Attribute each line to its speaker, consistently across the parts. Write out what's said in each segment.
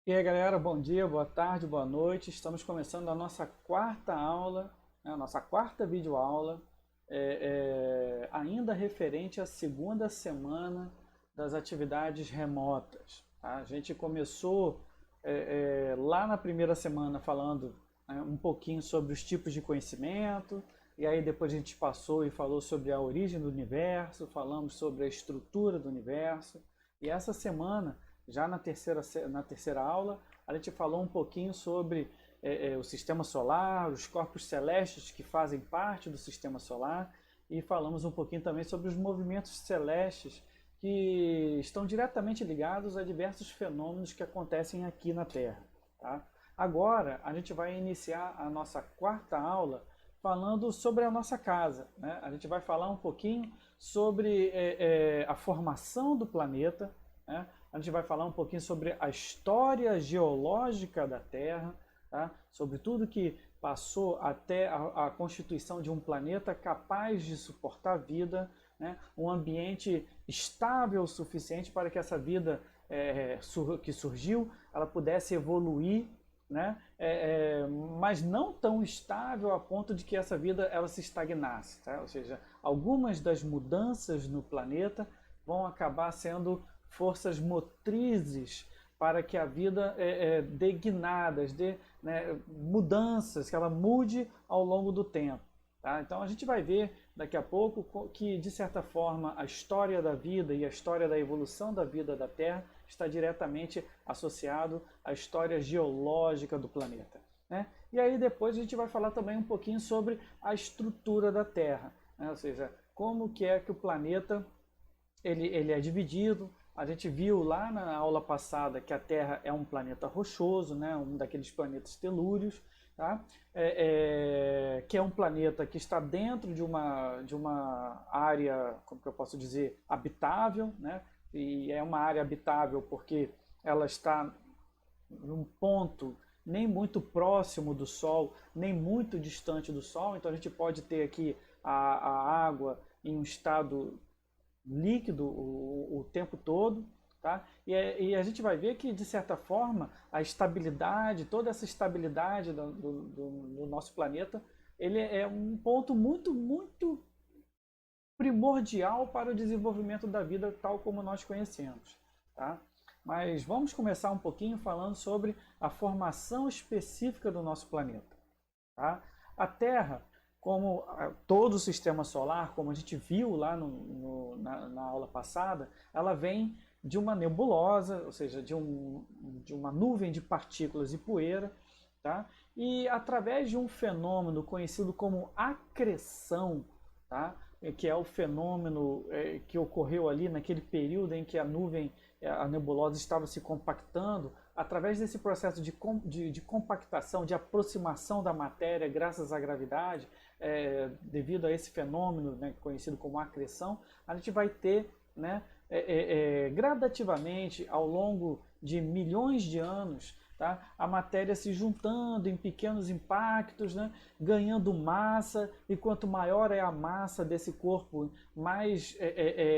Speaker 1: E aí galera, bom dia, boa tarde, boa noite. Estamos começando a nossa quarta aula, né, a nossa quarta videoaula, ainda referente à segunda semana das atividades remotas. Tá? A gente começou lá na primeira semana falando, né, um pouquinho sobre os tipos de conhecimento, e aí depois a gente passou e falou sobre a origem do universo, falamos sobre a estrutura do universo, e essa semana já na terceira aula, a gente falou um pouquinho sobre o sistema solar, os corpos celestes que fazem parte do sistema solar, e falamos um pouquinho também sobre os movimentos celestes que estão diretamente ligados a diversos fenômenos que acontecem aqui na Terra. Tá? Agora, a gente vai iniciar a nossa quarta aula falando sobre a nossa casa. Né? A gente vai falar um pouquinho sobre a formação do planeta, né? A gente vai falar um pouquinho sobre a história geológica da Terra, tá? Sobre tudo que passou até a constituição de um planeta capaz de suportar vida, né? Um ambiente estável o suficiente para que essa vida que surgiu ela pudesse evoluir, né? Mas não tão estável a ponto de que essa vida ela se estagnasse. Tá? Ou seja, algumas das mudanças no planeta vão acabar sendo forças motrizes para que a vida dê guinadas, dê, né, mudanças, que ela mude ao longo do tempo. Tá? Então a gente vai ver daqui a pouco que, de certa forma, a história da vida e a história da evolução da vida da Terra está diretamente associado à história geológica do planeta. Né? E aí depois a gente vai falar também um pouquinho sobre a estrutura da Terra, né? Ou seja, como que é que o planeta ele é dividido. A gente viu lá na aula passada que a Terra é um planeta rochoso, né? Um daqueles planetas telúrios, tá? Que é um planeta que está dentro de uma área, como que eu posso dizer, habitável, né? E é uma área habitável porque ela está num ponto nem muito próximo do Sol, nem muito distante do Sol, então a gente pode ter aqui a água em um estado líquido o tempo todo. Tá? E a gente vai ver que, de certa forma, a estabilidade, toda essa estabilidade do nosso planeta, ele é um ponto muito, muito primordial para o desenvolvimento da vida tal como nós conhecemos. Tá? Mas vamos começar um pouquinho falando sobre a formação específica do nosso planeta. Tá? A Terra, como todo o sistema solar, como a gente viu lá na aula passada, ela vem de uma nebulosa, ou seja, de uma nuvem de partículas e poeira, tá? E através de um fenômeno conhecido como acreção, tá? Que é o fenômeno que ocorreu ali naquele período em que a nuvem, a nebulosa estava se compactando, através desse processo de compactação, de aproximação da matéria graças à gravidade, devido a esse fenômeno, né, conhecido como acreção, a gente vai ter, né, gradativamente, ao longo de milhões de anos, tá, a matéria se juntando em pequenos impactos, né, ganhando massa, e quanto maior é a massa desse corpo, mais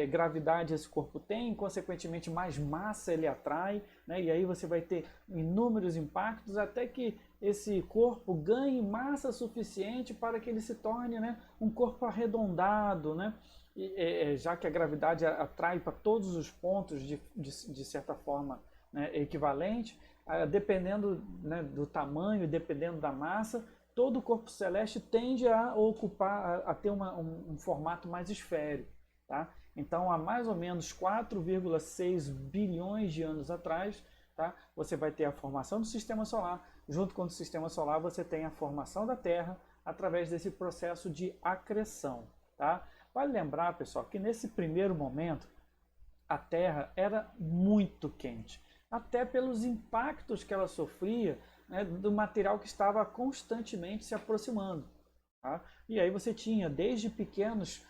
Speaker 1: gravidade esse corpo tem, consequentemente mais massa ele atrai, né, e aí você vai ter inúmeros impactos até que esse corpo ganhe massa suficiente para que ele se torne, né, um corpo arredondado, né, já que a gravidade atrai para todos os pontos de certa forma, né, equivalente, dependendo, né, do tamanho, dependendo da massa, todo o corpo celeste tende a ocupar, a ter um formato mais esférico. Tá? Então, há mais ou menos 4,6 bilhões de anos atrás, tá, você vai ter a formação do sistema solar. Junto com o sistema solar, você tem a formação da Terra através desse processo de acreção. Tá? Vale lembrar, pessoal, que nesse primeiro momento a Terra era muito quente, até pelos impactos que ela sofria, né, do material que estava constantemente se aproximando. Tá? E aí você tinha desde pequenos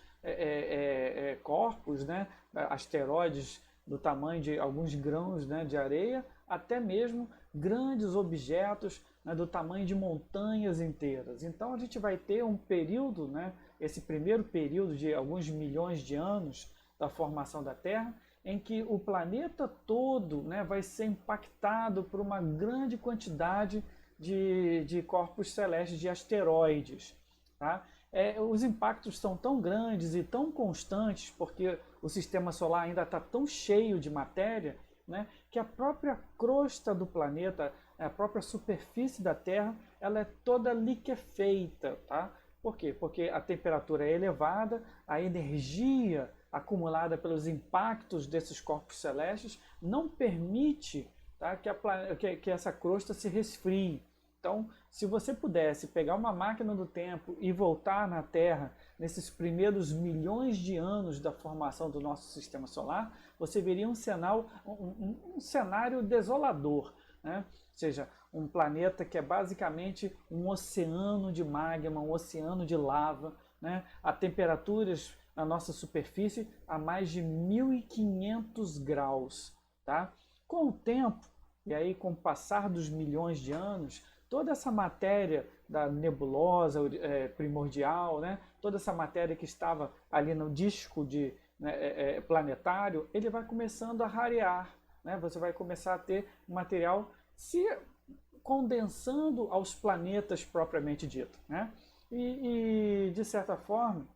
Speaker 1: corpos, né, asteroides do tamanho de alguns grãos, né, de areia, até mesmo grandes objetos, né, do tamanho de montanhas inteiras. Então a gente vai ter um período, né, esse primeiro período de alguns milhões de anos da formação da Terra, em que o planeta todo, né, vai ser impactado por uma grande quantidade de corpos celestes, de asteroides. Tá? Os impactos são tão grandes e tão constantes, porque o sistema solar ainda está tão cheio de matéria, né, que a própria crosta do planeta, a própria superfície da Terra, ela é toda liquefeita. Tá? Por quê? Porque a temperatura é elevada, a energia acumulada pelos impactos desses corpos celestes não permite, tá, que essa crosta se resfrie. Então, se você pudesse pegar uma máquina do tempo e voltar na Terra nesses primeiros milhões de anos da formação do nosso sistema solar, você veria um cenário desolador, né? Ou seja, um planeta que é basicamente um oceano de magma, um oceano de lava, né? A temperaturas na nossa superfície a mais de 1500 graus. Tá? Com o tempo, e aí com o passar dos milhões de anos, toda essa matéria da nebulosa primordial, né? Toda essa matéria que estava ali no disco planetário, ele vai começando a rarear. Né? Você vai começar a ter material se condensando aos planetas propriamente dito. Né? E de certa forma,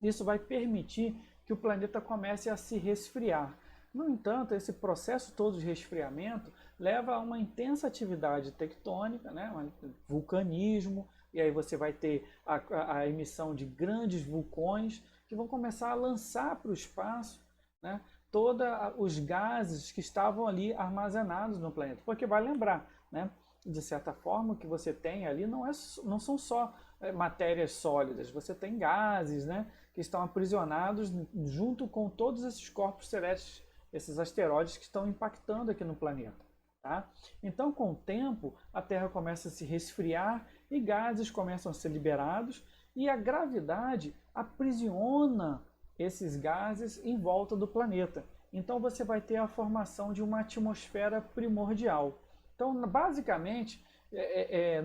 Speaker 1: isso vai permitir que o planeta comece a se resfriar. No entanto, esse processo todo de resfriamento leva a uma intensa atividade tectônica, né? Um vulcanismo, e aí você vai ter a emissão de grandes vulcões que vão começar a lançar para o espaço, né, todos os gases que estavam ali armazenados no planeta. Porque vai lembrar, né, de certa forma, o que você tem ali não são só matérias sólidas, você tem gases, né, que estão aprisionados junto com todos esses corpos celestes, esses asteroides que estão impactando aqui no planeta. Tá? Então, com o tempo, a Terra começa a se resfriar e gases começam a ser liberados e a gravidade aprisiona esses gases em volta do planeta. Então, você vai ter a formação de uma atmosfera primordial. Então, basicamente,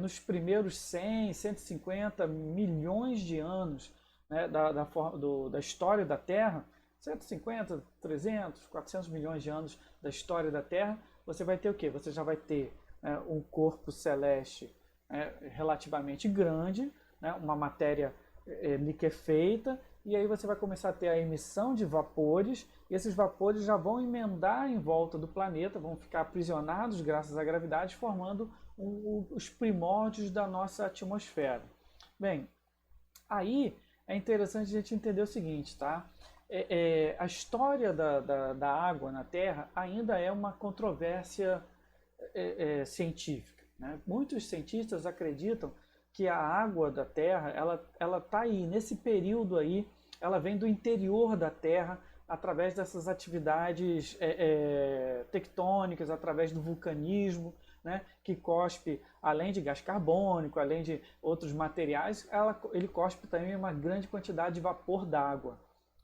Speaker 1: nos primeiros 100, 150 milhões de anos, né, da história da Terra, 150, 300, 400 milhões de anos da história da Terra, você vai ter o quê? Você já vai ter um corpo celeste relativamente grande, né, uma matéria liquefeita, e aí você vai começar a ter a emissão de vapores, e esses vapores já vão emendar em volta do planeta, vão ficar aprisionados graças à gravidade, formando os primórdios da nossa atmosfera. Bem, aí é interessante a gente entender o seguinte, tá? A história da água na Terra ainda é uma controvérsia científica. Né? Muitos cientistas acreditam que a água da Terra, ela está aí, nesse período aí, ela vem do interior da Terra, através dessas atividades tectônicas, através do vulcanismo, né, que cospe, além de gás carbônico, além de outros materiais, ele cospe também uma grande quantidade de vapor d'água.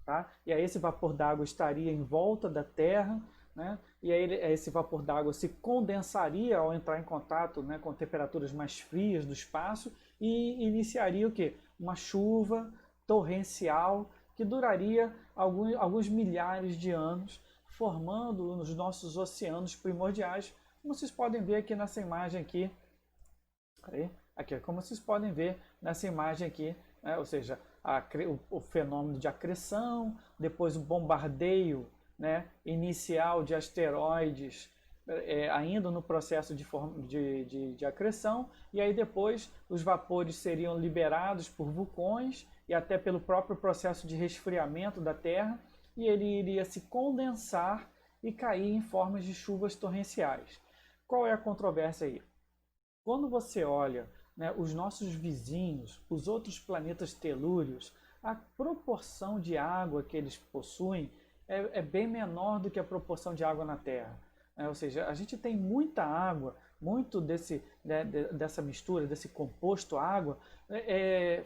Speaker 1: Tá? E aí esse vapor d'água estaria em volta da Terra, né? E aí esse vapor d'água se condensaria ao entrar em contato, né, com temperaturas mais frias do espaço e iniciaria o quê? Uma chuva torrencial que duraria alguns milhares de anos, formando os nossos oceanos primordiais, como vocês podem ver aqui nessa imagem aqui. Como vocês podem ver nessa imagem aqui, né? Ou seja, o fenômeno de acreção, depois o bombardeio, né, inicial de asteroides ainda no processo de acreção, e aí depois os vapores seriam liberados por vulcões e até pelo próprio processo de resfriamento da Terra, e ele iria se condensar e cair em formas de chuvas torrenciais. Qual é a controvérsia aí? Quando você olha, né, os nossos vizinhos, os outros planetas telúrios, a proporção de água que eles possuem é bem menor do que a proporção de água na Terra. Ou seja, a gente tem muita água, muito dessa mistura, desse composto água,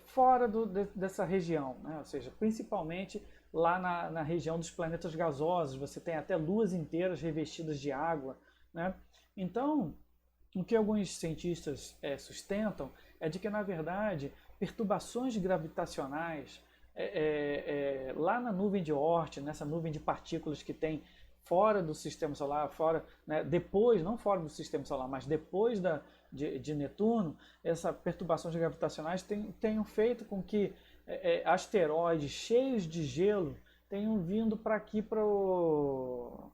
Speaker 1: fora dessa região. Né? Ou seja, principalmente lá na região dos planetas gasosos, você tem até luas inteiras revestidas de água. Né? Então, o que alguns cientistas sustentam é de que, na verdade, perturbações gravitacionais lá na nuvem de Oort, nessa nuvem de partículas que tem fora do sistema solar, fora, né, depois, não fora do sistema solar, mas depois de Netuno, essas perturbações gravitacionais tenham feito com que asteroides cheios de gelo tenham vindo para aqui, para o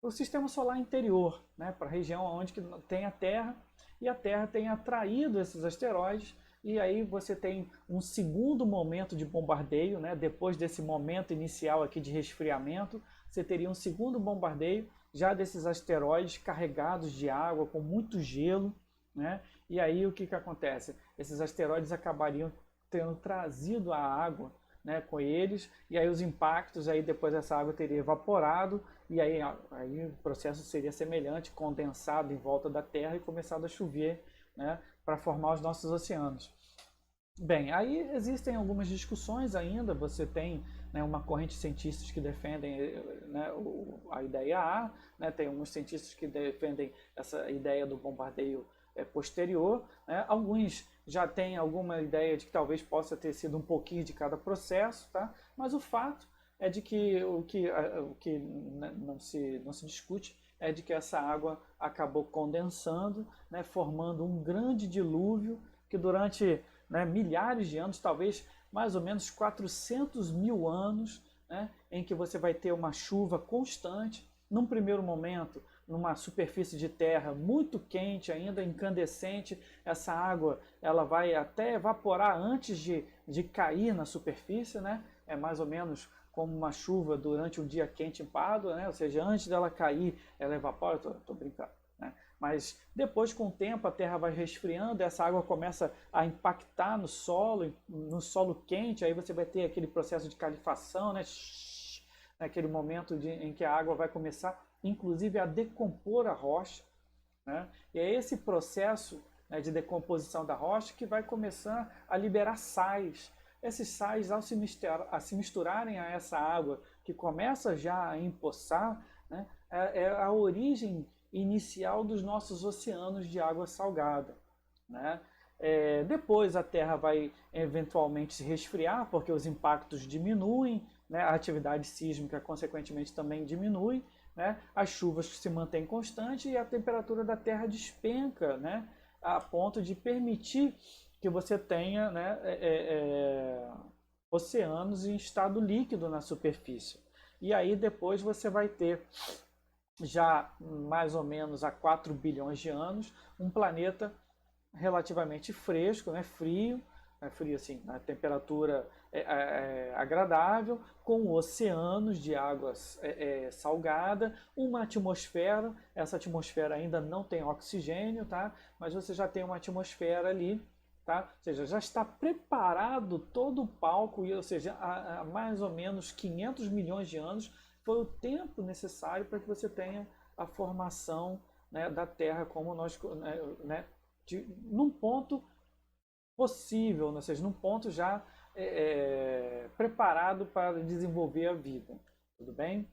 Speaker 1: sistema solar interior, né, para a região onde que tem a Terra, e a Terra tem atraído esses asteroides, e aí você tem um segundo momento de bombardeio, né, depois desse momento inicial aqui de resfriamento, você teria um segundo bombardeio já desses asteroides carregados de água, com muito gelo, né, e aí o que, que acontece? Esses asteroides acabariam tendo trazido a água, né, com eles, e aí os impactos, aí depois essa água teria evaporado, e aí o processo seria semelhante, condensado em volta da Terra e começado a chover, né, para formar os nossos oceanos. Bem, aí existem algumas discussões ainda, você tem, né, uma corrente de cientistas que defendem, né, a ideia A, né, tem alguns cientistas que defendem essa ideia do bombardeio posterior, né, alguns já têm alguma ideia de que talvez possa ter sido um pouquinho de cada processo, tá? Mas o fato é de que o que não se discute é de que essa água acabou condensando, né, formando um grande dilúvio que durante, né, milhares de anos, talvez mais ou menos 400 mil anos, né, em que você vai ter uma chuva constante, num primeiro momento, numa superfície de terra muito quente, ainda incandescente, essa água ela vai até evaporar antes de cair na superfície, né? É mais ou menos como uma chuva durante um dia quente em Pádua, né? Ou seja, antes dela cair, ela evapora, estou brincando, né? Mas depois, com o tempo, a terra vai resfriando, essa água começa a impactar no solo quente, aí você vai ter aquele processo de califação, né? Naquele momento em que a água vai começar, inclusive, a decompor a rocha, né? E é esse processo, né, de decomposição da rocha que vai começar a liberar sais. Esses sais, ao se misturarem a essa água que começa já a empoçar, né, é a origem inicial dos nossos oceanos de água salgada, né? Depois a Terra vai eventualmente se resfriar, porque os impactos diminuem, né? A atividade sísmica, consequentemente, também diminui, né? As chuvas se mantêm constantes e a temperatura da Terra despenca, né, a ponto de permitir que você tenha, né, oceanos em estado líquido na superfície. E aí depois você vai ter, já mais ou menos há 4 bilhões de anos, um planeta relativamente fresco, né, frio, frio assim, a temperatura agradável, com oceanos de água salgada, uma atmosfera, essa atmosfera ainda não tem oxigênio, tá? Mas você já tem uma atmosfera ali, tá? Ou seja, já está preparado todo o palco, ou seja, há mais ou menos 500 milhões de anos foi o tempo necessário para que você tenha a formação, né, da Terra como nós, né, num ponto possível, ou seja, num ponto já preparado para desenvolver a vida. Tudo bem?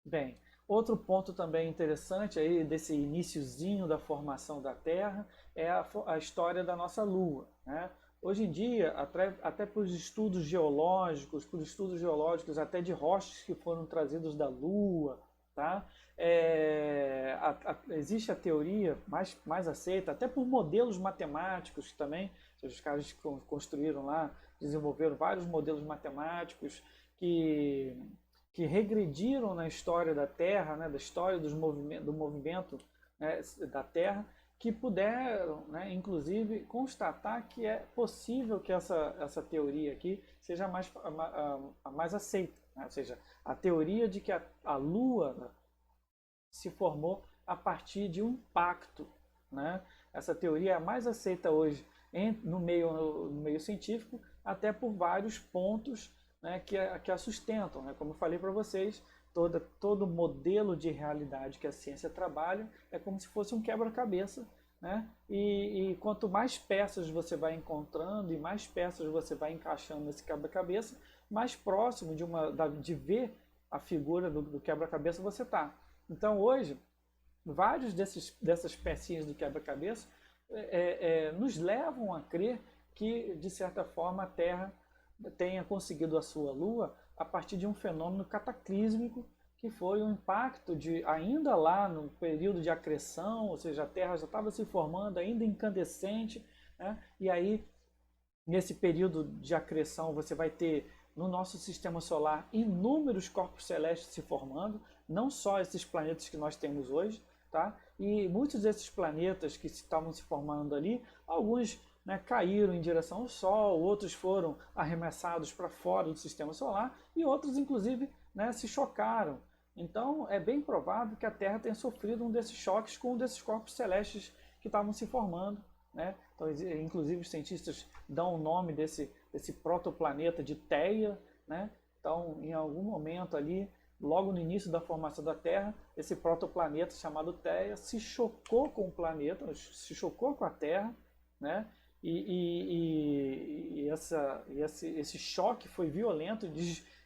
Speaker 1: Bem, outro ponto também interessante aí desse iniciozinho da formação da Terra é a história da nossa Lua, né? Hoje em dia, até para os estudos geológicos até de rochas que foram trazidos da Lua, tá? Existe a teoria mais aceita, até por modelos matemáticos também, os caras que construíram lá, desenvolveram vários modelos matemáticos que regrediram na história da Terra, né, da história do movimento, né, da Terra, que puderam, né, inclusive, constatar que é possível que essa teoria aqui seja a mais aceita, né? Ou seja, a teoria de que a Lua se formou a partir de um impacto, né? Essa teoria é a mais aceita hoje no meio científico, até por vários pontos, né, que a sustentam, né? Como eu falei para vocês, todo modelo de realidade que a ciência trabalha é como se fosse um quebra-cabeça, né? E quanto mais peças você vai encontrando e mais peças você vai encaixando nesse quebra-cabeça, mais próximo de ver a figura do quebra-cabeça você está. Então hoje, vários dessas pecinhas do quebra-cabeça nos levam a crer que, de certa forma, a Terra tenha conseguido a sua Lua a partir de um fenômeno cataclísmico que foi o impacto de, ainda lá no período de acreção, ou seja, a Terra já estava se formando, ainda incandescente, né? E aí, nesse período de acreção, você vai ter no nosso sistema solar inúmeros corpos celestes se formando, não só esses planetas que nós temos hoje, tá? E muitos desses planetas que estavam se formando ali, alguns, né, caíram em direção ao Sol, outros foram arremessados para fora do sistema solar e outros, inclusive, né, se chocaram. Então, é bem provável que a Terra tenha sofrido um desses choques com um desses corpos celestes que estavam se formando, né? Então, inclusive, os cientistas dão o nome desse protoplaneta de Theia, né? Então, em algum momento ali, logo no início da formação da Terra, esse protoplaneta chamado Theia se chocou com o planeta, se chocou com a Terra, né? Esse choque foi violento,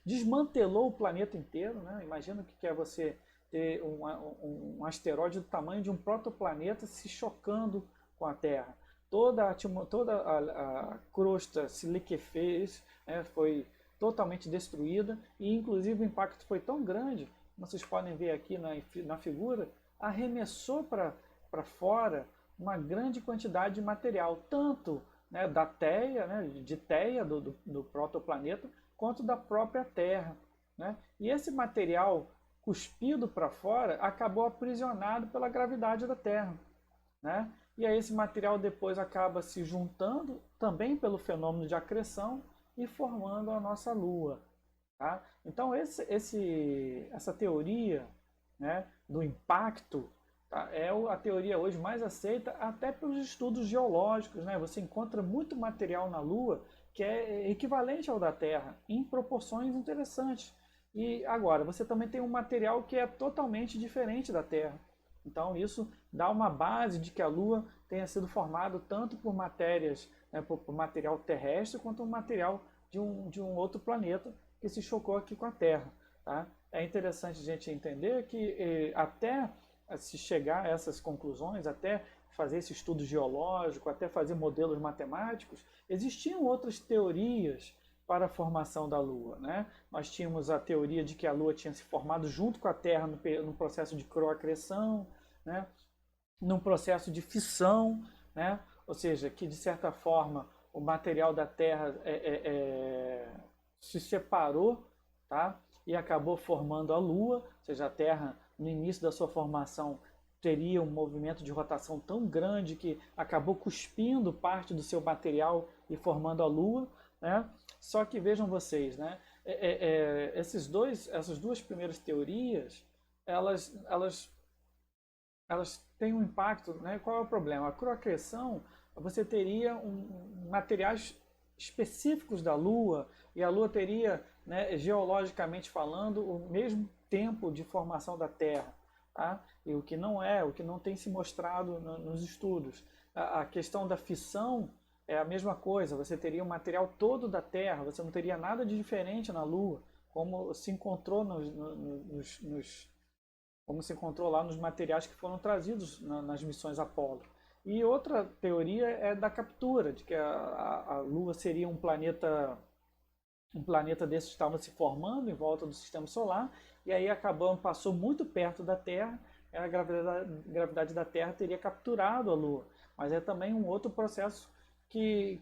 Speaker 1: desmantelou o planeta inteiro, né? Imagina o que é você ter um asteroide do tamanho de um protoplaneta se chocando com a Terra. Toda a crosta se liquefez, né? Foi totalmente destruída e inclusive o impacto foi tão grande, como vocês podem ver aqui na figura, arremessou para fora uma grande quantidade de material, tanto, né, da Theia, né, de Theia, do protoplaneta, quanto da própria Terra, né? E esse material cuspido para fora acabou aprisionado pela gravidade da Terra, né? E aí esse material depois acaba se juntando também pelo fenômeno de acreção e formando a nossa Lua. Tá? Então essa teoria, né, do impacto, tá, é a teoria hoje mais aceita até pelos estudos geológicos. Né? Você encontra muito material na Lua que é equivalente ao da Terra, em proporções interessantes. E agora, você também tem um material que é totalmente diferente da Terra. Então isso dá uma base de que a Lua tenha sido formada tanto por matérias, né, por material terrestre, quanto por material de um outro planeta que se chocou aqui com a Terra. Tá? É interessante a gente entender que até se chegar a essas conclusões, até fazer esse estudo geológico, até fazer modelos matemáticos, existiam outras teorias para a formação da Lua. Né? Nós tínhamos a teoria de que a Lua tinha se formado junto com a Terra no processo de croacreção, né? Num processo de fissão, né? Ou seja, que de certa forma o material da Terra se separou, tá? E acabou formando a Lua, ou seja, a Terra no início da sua formação teria um movimento de rotação tão grande que acabou cuspindo parte do seu material e formando a Lua, né? Só que vejam vocês, né? Essas duas primeiras teorias, elas têm um impacto, né? Qual é o problema? A croacreção, você teria materiais específicos da Lua e a Lua teria, né, geologicamente falando, o mesmo tempo de formação da Terra, tá? E o que não tem se mostrado nos estudos. A questão da fissão é a mesma coisa, você teria o material todo da Terra, você não teria nada de diferente na Lua, como se encontrou como se encontrou lá nos materiais que foram trazidos nas missões Apollo. E outra teoria é da captura, de que a Lua seria um planeta desses que estava se formando em volta do sistema solar, e aí passou muito perto da Terra, e a gravidade da Terra teria capturado a Lua. Mas é também um outro processo que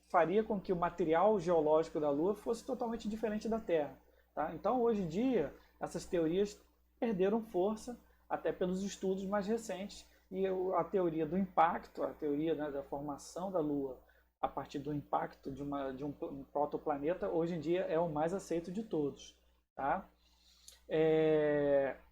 Speaker 1: faria com que o material geológico da Lua fosse totalmente diferente da Terra. Tá? Então, hoje em dia, essas teorias perderam força, até pelos estudos mais recentes, e a teoria do impacto, a teoria, né, da formação da Lua a partir do impacto de um protoplaneta, hoje em dia é o mais aceito de todos. Tá?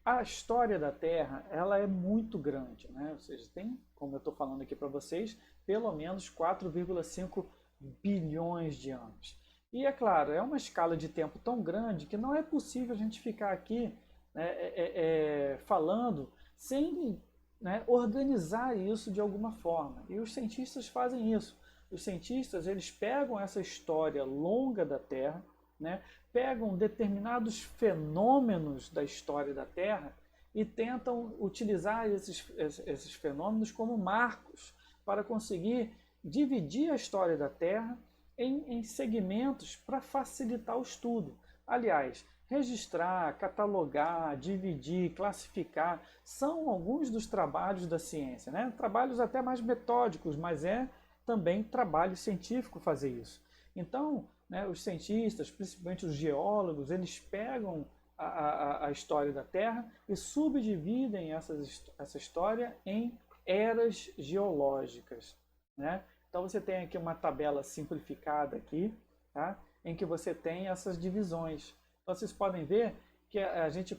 Speaker 1: A história da Terra, ela é muito grande, né? Ou seja, tem, como eu estou falando aqui para vocês, pelo menos 4,5 bilhões de anos. E é claro, é uma escala de tempo tão grande que não é possível a gente ficar aqui, né, falando sem, né, organizar isso de alguma forma. E os cientistas fazem isso. Os cientistas, eles pegam essa história longa da Terra, né, pegam determinados fenômenos da história da Terra e tentam utilizar esses fenômenos como marcos para conseguir dividir a história da Terra em segmentos para facilitar o estudo. Aliás, registrar, catalogar, dividir, classificar, são alguns dos trabalhos da ciência, né? Trabalhos até mais metódicos, mas é também trabalho científico fazer isso. Então, né, os cientistas, principalmente os geólogos, eles pegam a história da Terra e subdividem essa história em eras geológicas, né? Então você tem aqui uma tabela simplificada aqui, tá? Em que você tem essas divisões. Então vocês podem ver que a gente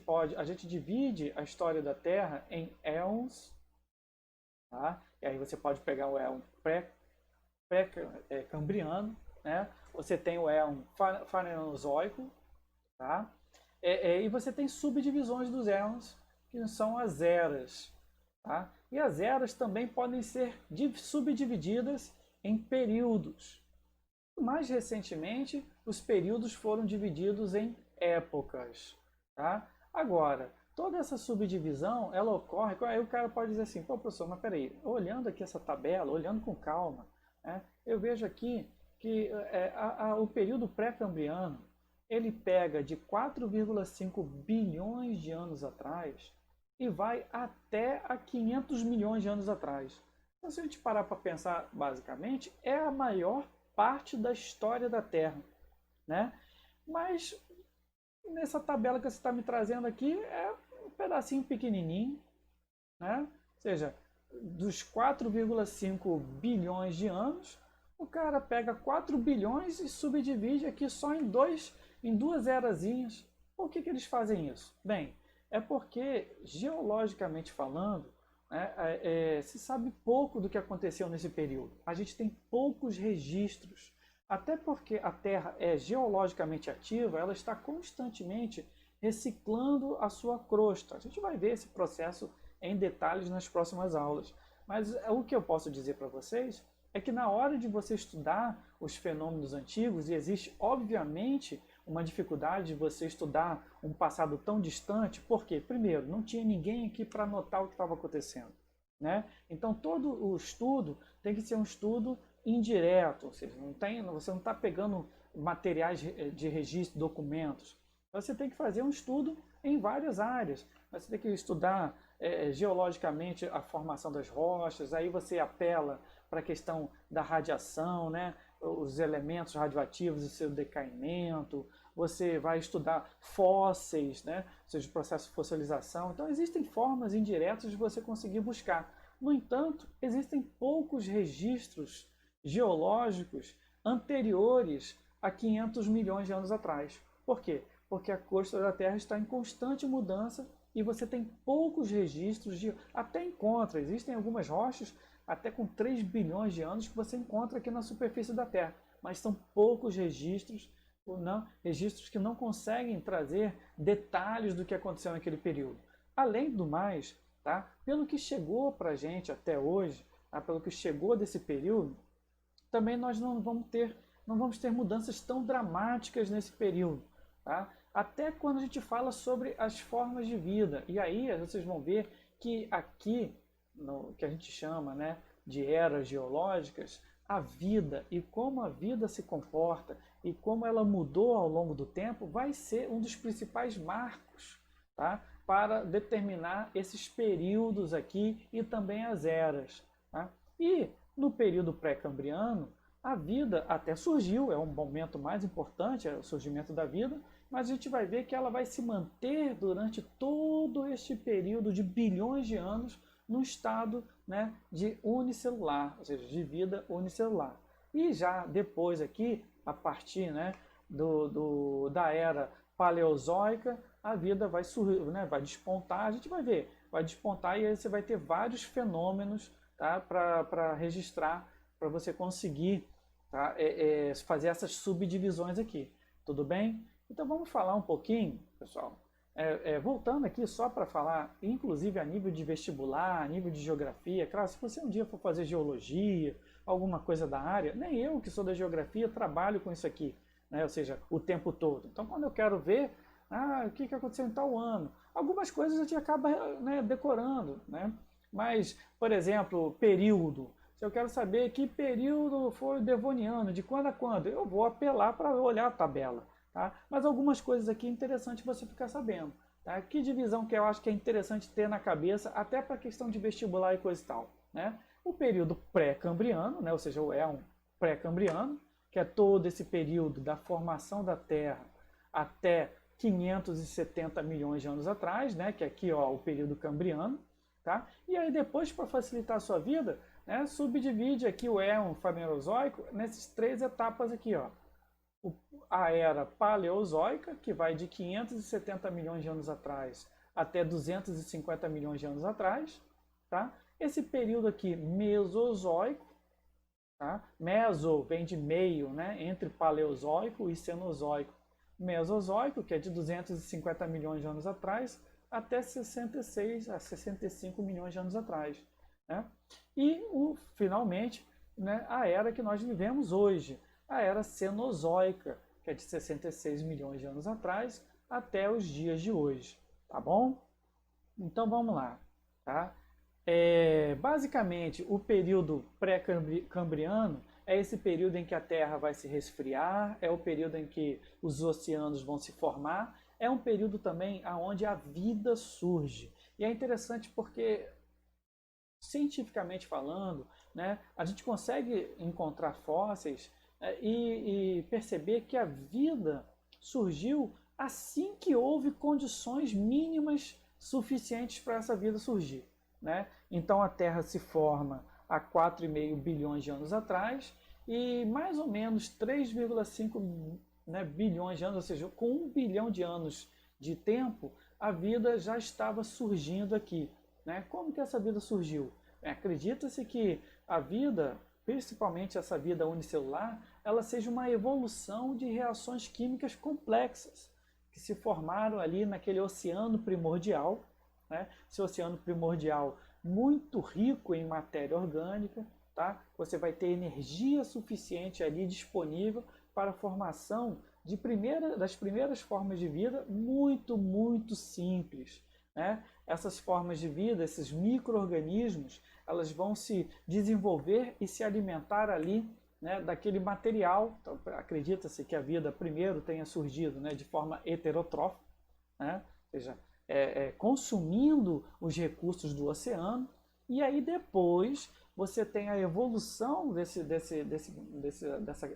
Speaker 1: divide a história da Terra em éons, tá? E aí você pode pegar o éon pré-cambriano, né? Você tem o éon farneozoico, tá? E você tem subdivisões dos éons, que são as eras, tá? E as eras também podem ser subdivididas em períodos. Mais recentemente, os períodos foram divididos em épocas, tá? Agora, toda essa subdivisão, ela ocorre, aí o cara pode dizer assim, pô, professor, mas peraí, olhando aqui essa tabela, olhando com calma, né, eu vejo aqui que o período pré-cambriano, ele pega de 4,5 bilhões de anos atrás e vai até a 500 milhões de anos atrás. Então, se a gente parar para pensar, basicamente, é a maior parte da história da Terra, né? Mas nessa tabela que você está me trazendo aqui é um pedacinho pequenininho, né? Ou seja, dos 4,5 bilhões de anos, o cara pega 4 bilhões e subdivide aqui só em duas erazinhas. Por que eles fazem isso? Bem, é porque, geologicamente falando, se sabe pouco do que aconteceu nesse período. A gente tem poucos registros. Até porque a Terra é geologicamente ativa, ela está constantemente reciclando a sua crosta. A gente vai ver esse processo em detalhes nas próximas aulas. Mas o que eu posso dizer para vocês é que na hora de você estudar os fenômenos antigos, e existe obviamente uma dificuldade de você estudar um passado tão distante, porque, primeiro, não tinha ninguém aqui para notar o que estava acontecendo, né? Então todo o estudo tem que ser um estudo indireto, ou seja, você não está pegando materiais de registro, documentos. Você tem que fazer um estudo em várias áreas. Você tem que estudar geologicamente a formação das rochas, aí você apela para a questão da radiação, né? Os elementos radioativos e seu decaimento, você vai estudar fósseis, né? Ou seja, o processo de fossilização. Então existem formas indiretas de você conseguir buscar. No entanto, existem poucos registros geológicos anteriores a 500 milhões de anos atrás. Por quê? Porque a crosta da Terra está em constante mudança e você tem poucos registros até encontra, existem algumas rochas até com 3 bilhões de anos que você encontra aqui na superfície da Terra, mas são poucos registros, registros que não conseguem trazer detalhes do que aconteceu naquele período. Além do mais, tá? Pelo que chegou para a gente até hoje, tá? Pelo que chegou desse período, também nós não vamos ter mudanças tão dramáticas nesse período, tá? Até quando a gente fala sobre as formas de vida. E aí vocês vão ver que aqui, no que a gente chama, né, de eras geológicas, a vida e como a vida se comporta e como ela mudou ao longo do tempo vai ser um dos principais marcos, tá, para determinar esses períodos aqui e também as eras. Tá? E no período pré-cambriano, a vida até surgiu, é um momento mais importante, é o surgimento da vida, mas a gente vai ver que ela vai se manter durante todo este período de bilhões de anos no estado, né, de unicelular, ou seja, de vida unicelular. E já depois aqui, a partir, né, da era paleozoica, a vida vai surgir, né, vai despontar, a gente vai despontar e aí você vai ter vários fenômenos, tá, para registrar, para você conseguir, tá, fazer essas subdivisões aqui. Tudo bem? Então vamos falar um pouquinho, pessoal, voltando aqui só para falar, inclusive a nível de vestibular, a nível de geografia. Claro, se você um dia for fazer geologia, alguma coisa da área, nem eu que sou da geografia trabalho com isso aqui, né? Ou seja, o tempo todo. Então quando eu quero ver, o que aconteceu em tal ano, algumas coisas a gente acaba, né, decorando, né? Mas, por exemplo, período. Se eu quero saber que período foi o Devoniano, de quando a quando, eu vou apelar para olhar a tabela. tá? Mas algumas coisas aqui é interessante você ficar sabendo. Tá? Que divisão que eu acho que é interessante ter na cabeça, até para a questão de vestibular e coisa e tal. Né? O período pré-cambriano, né? Ou seja, o éon pré-cambriano, que é todo esse período da formação da Terra até 570 milhões de anos atrás, né? Que é aqui ó, o período cambriano. Tá? E aí depois, para facilitar a sua vida, né, subdivide aqui o éon fanerozoico nessas três etapas aqui. Ó. A era paleozoica, que vai de 570 milhões de anos atrás até 250 milhões de anos atrás. Tá? Esse período aqui, mesozoico, tá? Meso vem de meio, né? Entre paleozoico e cenozoico. Mesozoico, que é de 250 milhões de anos atrás, até 66 a 65 milhões de anos atrás. Né? E, finalmente, né, a era que nós vivemos hoje, a era cenozoica, que é de 66 milhões de anos atrás até os dias de hoje. Tá bom? Então vamos lá. Tá? Basicamente, o período pré-cambriano é esse período em que a Terra vai se resfriar, é o período em que os oceanos vão se formar, é um período também onde a vida surge. E é interessante porque, cientificamente falando, né, a gente consegue encontrar fósseis e perceber que a vida surgiu assim que houve condições mínimas suficientes para essa vida surgir. Né? Então a Terra se forma há 4,5 bilhões de anos atrás e mais ou menos 3,5 né, bilhões de anos, ou seja, com 1 bilhão de anos de tempo, a vida já estava surgindo aqui. Né? Como que essa vida surgiu? Acredita-se que a vida, principalmente essa vida unicelular, ela seja uma evolução de reações químicas complexas que se formaram ali naquele oceano primordial, né? Esse oceano primordial muito rico em matéria orgânica, tá? Você vai ter energia suficiente ali disponível para a formação das primeiras formas de vida muito, muito simples. Né? Essas formas de vida, esses micro-organismos, elas vão se desenvolver e se alimentar ali, né, daquele material. Então, acredita-se que a vida primeiro tenha surgido, né, de forma heterotrófica, né? Ou seja, consumindo os recursos do oceano, e aí depois você tem a evolução dessa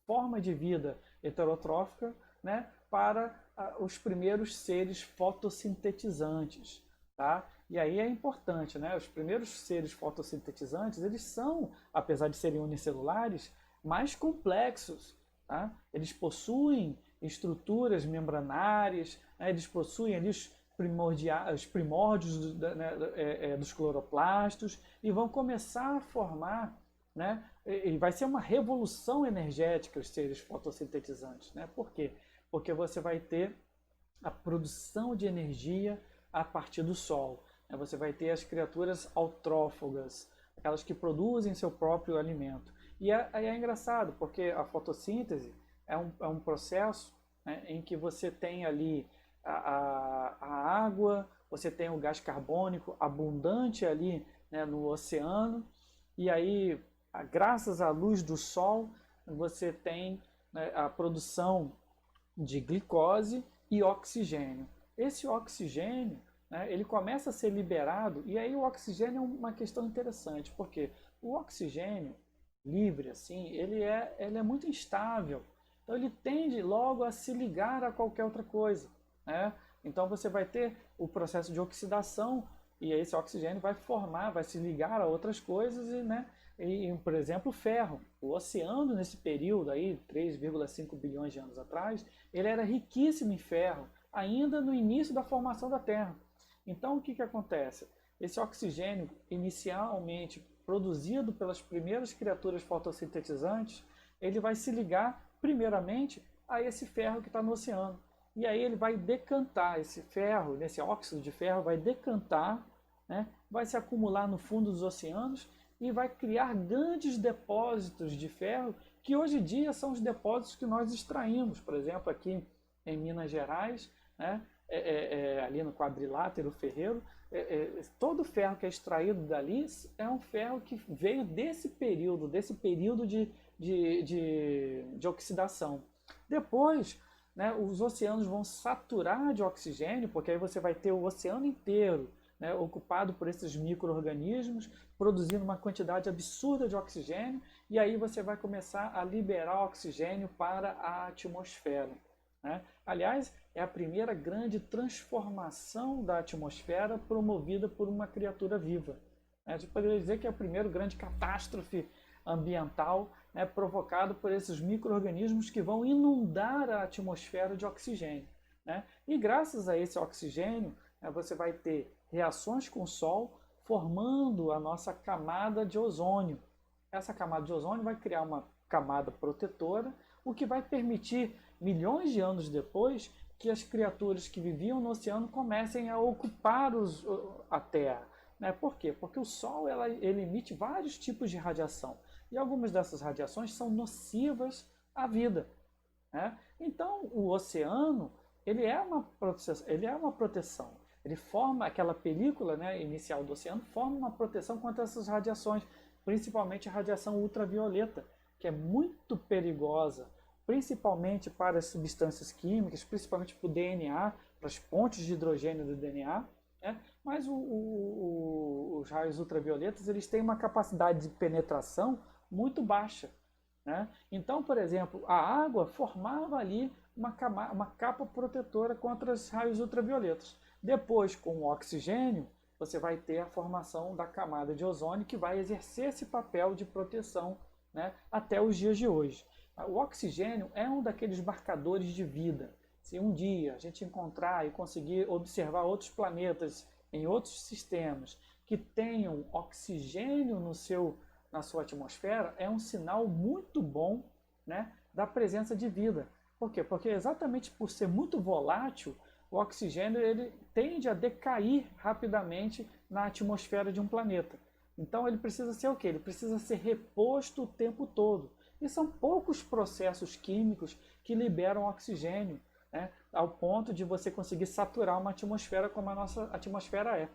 Speaker 1: forma de vida heterotrófica, né, para os primeiros seres fotossintetizantes. Tá? E aí é importante, né? Os primeiros seres fotossintetizantes, eles são, apesar de serem unicelulares, mais complexos. Tá? Eles possuem estruturas membranárias, né? Eles possuem ali os primórdios dos cloroplastos e vão começar a formar, né? E vai ser uma revolução energética os seres fotossintetizantes. Né? Por quê? Porque você vai ter a produção de energia a partir do Sol. Você vai ter as criaturas autrófagas, aquelas que produzem seu próprio alimento. E é engraçado, porque a fotossíntese é um processo, né, em que você tem ali a água, você tem o gás carbônico abundante ali, né, no oceano, e aí, graças à luz do Sol, você tem, né, a produção de glicose e oxigênio. Esse oxigênio, né, ele começa a ser liberado, e aí o oxigênio é uma questão interessante, porque o oxigênio livre, assim, ele é muito instável. Então ele tende logo a se ligar a qualquer outra coisa. Né? Então você vai ter o processo de oxidação, e esse oxigênio vai se ligar a outras coisas, né? Por exemplo, o ferro. O oceano, nesse período aí, 3,5 bilhões de anos atrás, ele era riquíssimo em ferro, ainda no início da formação da Terra. Então, o que acontece? Esse oxigênio, inicialmente produzido pelas primeiras criaturas fotossintetizantes, ele vai se ligar, primeiramente, a esse ferro que está no oceano. E aí ele vai decantar esse ferro, esse óxido de ferro vai decantar, né? Vai se acumular no fundo dos oceanos e vai criar grandes depósitos de ferro que hoje em dia são os depósitos que nós extraímos. Por exemplo, aqui em Minas Gerais, né? Ali no quadrilátero Ferreiro, todo o ferro que é extraído dali é um ferro que veio desse período de oxidação. Depois, né, os oceanos vão saturar de oxigênio, porque aí você vai ter o oceano inteiro, né, ocupado por esses micro-organismos, produzindo uma quantidade absurda de oxigênio, e aí você vai começar a liberar oxigênio para a atmosfera. Né? Aliás, é a primeira grande transformação da atmosfera promovida por uma criatura viva. A gente poderia dizer que é a primeira grande catástrofe ambiental, né, provocado por esses micro-organismos que vão inundar a atmosfera de oxigênio. Né? E graças a esse oxigênio, né, você vai ter reações com o Sol, formando a nossa camada de ozônio. Essa camada de ozônio vai criar uma camada protetora, o que vai permitir, milhões de anos depois, que as criaturas que viviam no oceano comecem a ocupar a Terra. Né? Por quê? Porque o Sol ele emite vários tipos de radiação. E algumas dessas radiações são nocivas à vida. Né? Então, o oceano ele é uma proteção. Ele forma aquela película, né, inicial do oceano, forma uma proteção contra essas radiações, principalmente a radiação ultravioleta, que é muito perigosa, principalmente para as substâncias químicas, principalmente para o DNA, para as pontes de hidrogênio do DNA. Né? Mas os raios ultravioletas eles têm uma capacidade de penetração muito baixa. Né? Então, por exemplo, a água formava ali uma capa protetora contra os raios ultravioletas. Depois, com o oxigênio, você vai ter a formação da camada de ozônio que vai exercer esse papel de proteção, né, até os dias de hoje. O oxigênio é um daqueles marcadores de vida. Se um dia a gente encontrar e conseguir observar outros planetas em outros sistemas que tenham oxigênio na sua atmosfera, é um sinal muito bom, né, da presença de vida. Por quê? Porque exatamente por ser muito volátil, o oxigênio ele tende a decair rapidamente na atmosfera de um planeta. Então ele precisa ser o quê? Ele precisa ser reposto o tempo todo. E são poucos processos químicos que liberam oxigênio, né, ao ponto de você conseguir saturar uma atmosfera como a nossa atmosfera é.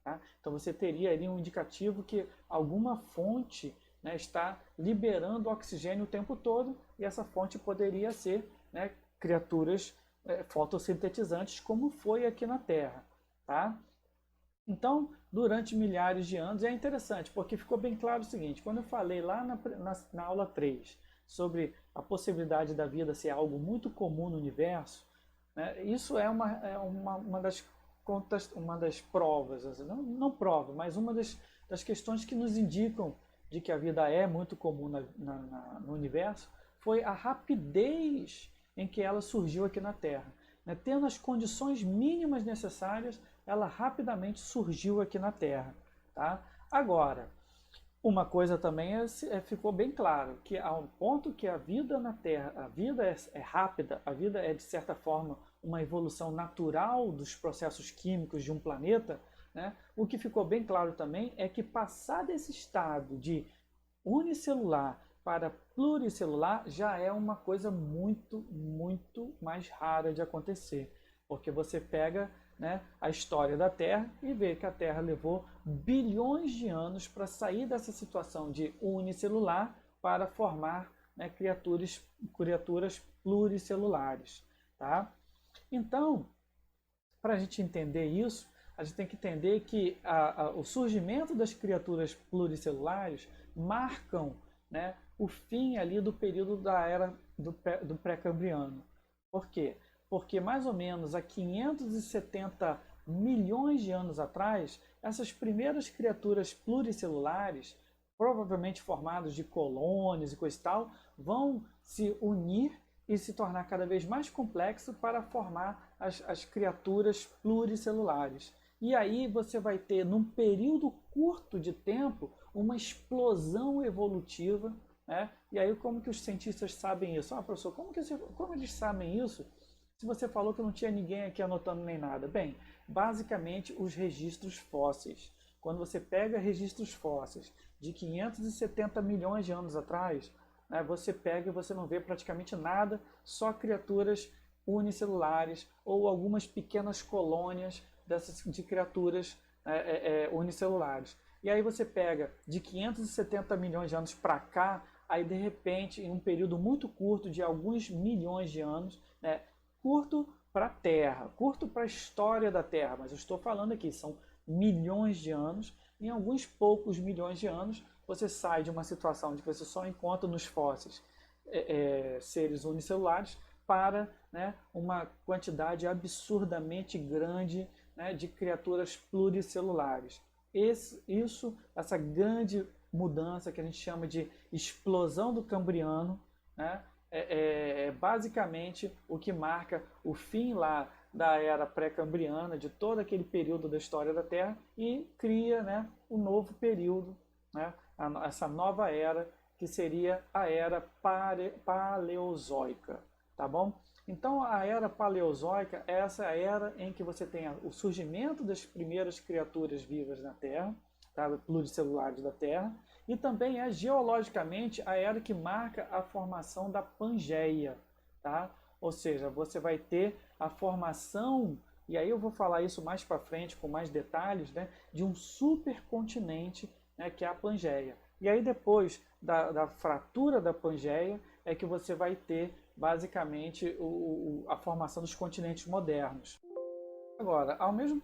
Speaker 1: Tá? Então você teria ali um indicativo que alguma fonte, né, está liberando oxigênio o tempo todo, e essa fonte poderia ser, né, criaturas fotossintetizantes, como foi aqui na Terra. Tá? Então, durante milhares de anos, é interessante, porque ficou bem claro o seguinte, quando eu falei lá na aula 3 sobre a possibilidade da vida ser algo muito comum no universo, né, isso é uma das provas, assim, não prova, mas uma das questões que nos indicam de que a vida é muito comum no universo, foi a rapidez em que ela surgiu aqui na Terra. Né? Tendo as condições mínimas necessárias, ela rapidamente surgiu aqui na Terra. Tá? Agora, uma coisa também ficou bem claro, que ao ponto que a vida na Terra, a vida é rápida, a vida é de certa forma uma evolução natural dos processos químicos de um planeta, né? O que ficou bem claro também é que passar desse estado de unicelular para pluricelular já é uma coisa muito, muito mais rara de acontecer, porque você pega, né, a história da Terra e vê que a Terra levou bilhões de anos para sair dessa situação de unicelular para formar, né, criaturas pluricelulares. Tá? Então, para a gente entender isso, a gente tem que entender que o surgimento das criaturas pluricelulares marcam, né, o fim ali do período da era do pré-cambriano. Por quê? Porque mais ou menos há 570 milhões de anos atrás, essas primeiras criaturas pluricelulares, provavelmente formadas de colônias e coisa e tal, vão se unir e se tornar cada vez mais complexo para formar as criaturas pluricelulares. E aí você vai ter, num período curto de tempo, uma explosão evolutiva. Né? E aí como que os cientistas sabem isso? Ah, professor, como eles sabem isso? Se você falou que não tinha ninguém aqui anotando nem nada. Bem, basicamente os registros fósseis. Quando você pega registros fósseis de 570 milhões de anos atrás, né, você pega e você não vê praticamente nada, só criaturas unicelulares ou algumas pequenas colônias de criaturas unicelulares. E aí você pega de 570 milhões de anos para cá, aí de repente, em um período muito curto de alguns milhões de anos, né, curto para a Terra, curto para a história da Terra, mas eu estou falando aqui, são milhões de anos. Em alguns poucos milhões de anos, você sai de uma situação onde você só encontra nos fósseis seres unicelulares para, né, uma quantidade absurdamente grande, né, de criaturas pluricelulares. Essa grande mudança que a gente chama de explosão do Cambriano, né, é basicamente o que marca o fim lá da era pré-cambriana, de todo aquele período da história da Terra, e cria, né, um novo período, né, essa nova era, que seria a era paleozoica, tá bom? Então a era paleozoica é essa era em que você tem o surgimento das primeiras criaturas vivas na Terra, tá, pluricelulares da Terra, e também é geologicamente a era que marca a formação da Pangeia, tá? Ou seja, você vai ter a formação, e aí eu vou falar isso mais para frente com mais detalhes, né, de um supercontinente, né, que é a Pangeia. E aí depois da fratura da Pangeia é que você vai ter basicamente a formação dos continentes modernos. Agora, ao mesmo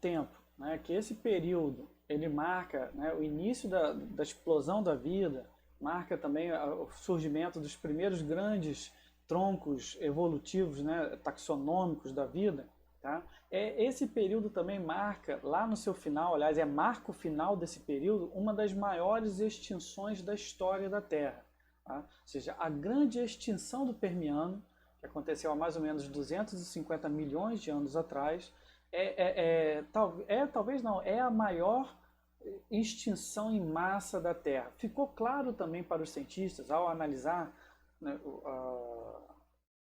Speaker 1: tempo, né, que esse período ele marca, né, o início da explosão da vida, marca também o surgimento dos primeiros grandes troncos evolutivos, né, taxonômicos da vida, tá? Esse período também marca, lá no seu final, aliás, marca o final desse período, uma das maiores extinções da história da Terra. Tá? Ou seja, a grande extinção do Permiano, que aconteceu há mais ou menos 250 milhões de anos atrás, talvez não, é a maior extinção em massa da Terra. Ficou claro também para os cientistas, ao analisar, né, o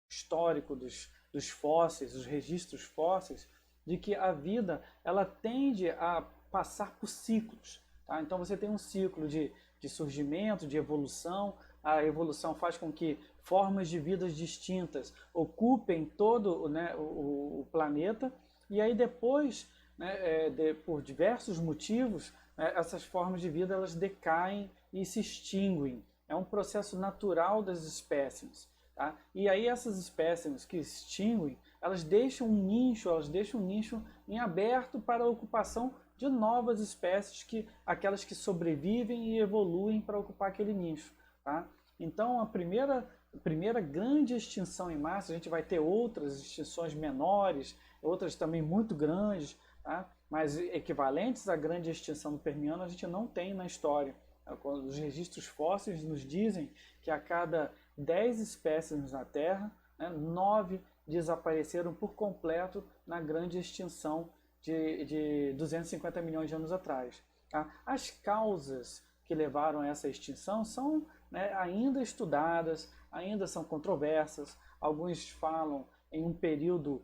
Speaker 1: histórico dos fósseis, os registros fósseis, de que a vida ela tende a passar por ciclos. Tá? Então você tem um ciclo de surgimento, de evolução. A evolução faz com que formas de vidas distintas ocupem todo, né, o planeta, e aí depois, né, por diversos motivos, né, essas formas de vida elas decaem e se extinguem. É um processo natural das espécies. Tá? E aí essas espécies que se extinguem, elas deixam um nicho em aberto para a ocupação de novas espécies, aquelas que sobrevivem e evoluem para ocupar aquele nicho. Tá? Então a primeira grande extinção em massa, a gente vai ter outras extinções menores, outras também muito grandes, tá? Mas equivalentes à grande extinção do Permiano a gente não tem na história. Os registros fósseis nos dizem que a cada 10 espécies na Terra, né, 9 desapareceram por completo na grande extinção de 250 milhões de anos atrás. Tá? As causas que levaram a essa extinção são, né, ainda estudadas, ainda são controversas. Alguns falam em um período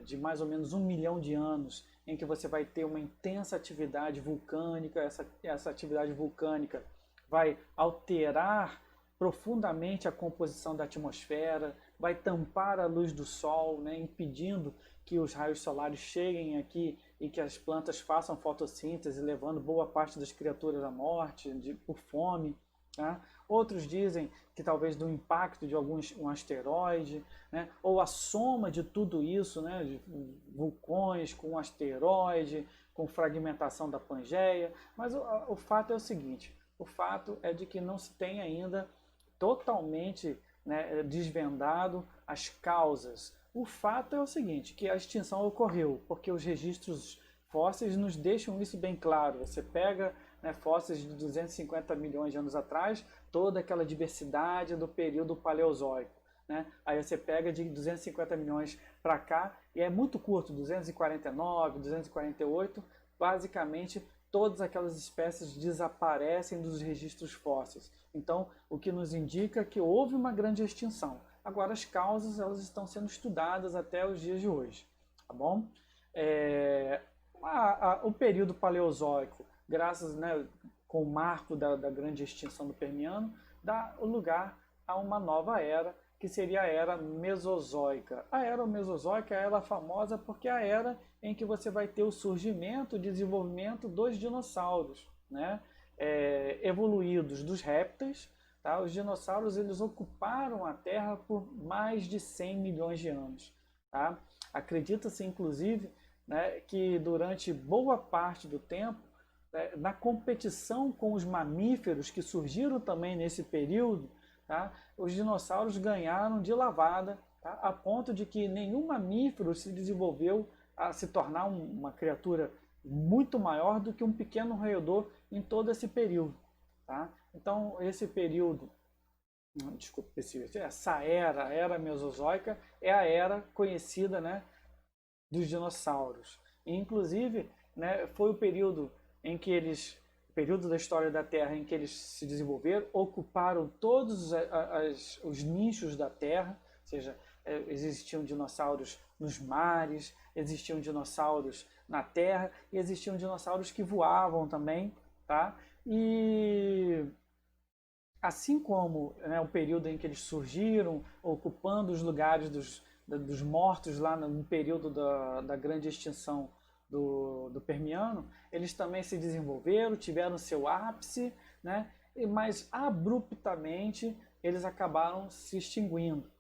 Speaker 1: de mais ou menos 1 milhão de anos, em que você vai ter uma intensa atividade vulcânica. Essa atividade vulcânica vai alterar profundamente a composição da atmosfera, vai tampar a luz do Sol, né, impedindo que os raios solares cheguem aqui e que as plantas façam fotossíntese, levando boa parte das criaturas à morte por fome. Tá? Outros dizem que talvez do impacto de um asteroide, né, ou a soma de tudo isso, né, de vulcões com asteroide, com fragmentação da Pangeia. Mas o fato é o seguinte, o fato é de que não se tem ainda totalmente, né, desvendado as causas. O fato é o seguinte, que a extinção ocorreu, porque os registros fósseis nos deixam isso bem claro. Você pega, né, fósseis de 250 milhões de anos atrás, toda aquela diversidade do período paleozoico. Né? Aí você pega de 250 milhões para cá, e é muito curto, 249, 248, basicamente todas aquelas espécies desaparecem dos registros fósseis. Então, o que nos indica que houve uma grande extinção. Agora, as causas elas estão sendo estudadas até os dias de hoje. Tá bom? O período paleozoico, graças, né, com o marco da grande extinção do Permiano, dá lugar a uma nova era, que seria a era mesozoica. A era mesozoica é ela famosa porque é a era em que você vai ter o surgimento e desenvolvimento dos dinossauros, né? Evoluídos dos répteis, tá? Os dinossauros eles ocuparam a Terra por mais de 100 milhões de anos. Tá? Acredita-se, inclusive, né, que durante boa parte do tempo, na competição com os mamíferos que surgiram também nesse período, tá, os dinossauros ganharam de lavada, tá, a ponto de que nenhum mamífero se desenvolveu a se tornar uma criatura muito maior do que um pequeno roedor em todo esse período. Tá? Então, esse período, desculpa, essa era, a era Mesozoica, é a era conhecida, né, dos dinossauros. E, inclusive, né, foi o período em que eles, o período da história da Terra em que eles se desenvolveram, ocuparam todos os nichos da Terra, ou seja, existiam dinossauros nos mares, existiam dinossauros na terra e existiam dinossauros que voavam também, tá? E assim como, né, o período em que eles surgiram, ocupando os lugares dos mortos lá no período da grande extinção do Permiano, eles também se desenvolveram, tiveram seu ápice, né? Mas abruptamente eles acabaram se extinguindo.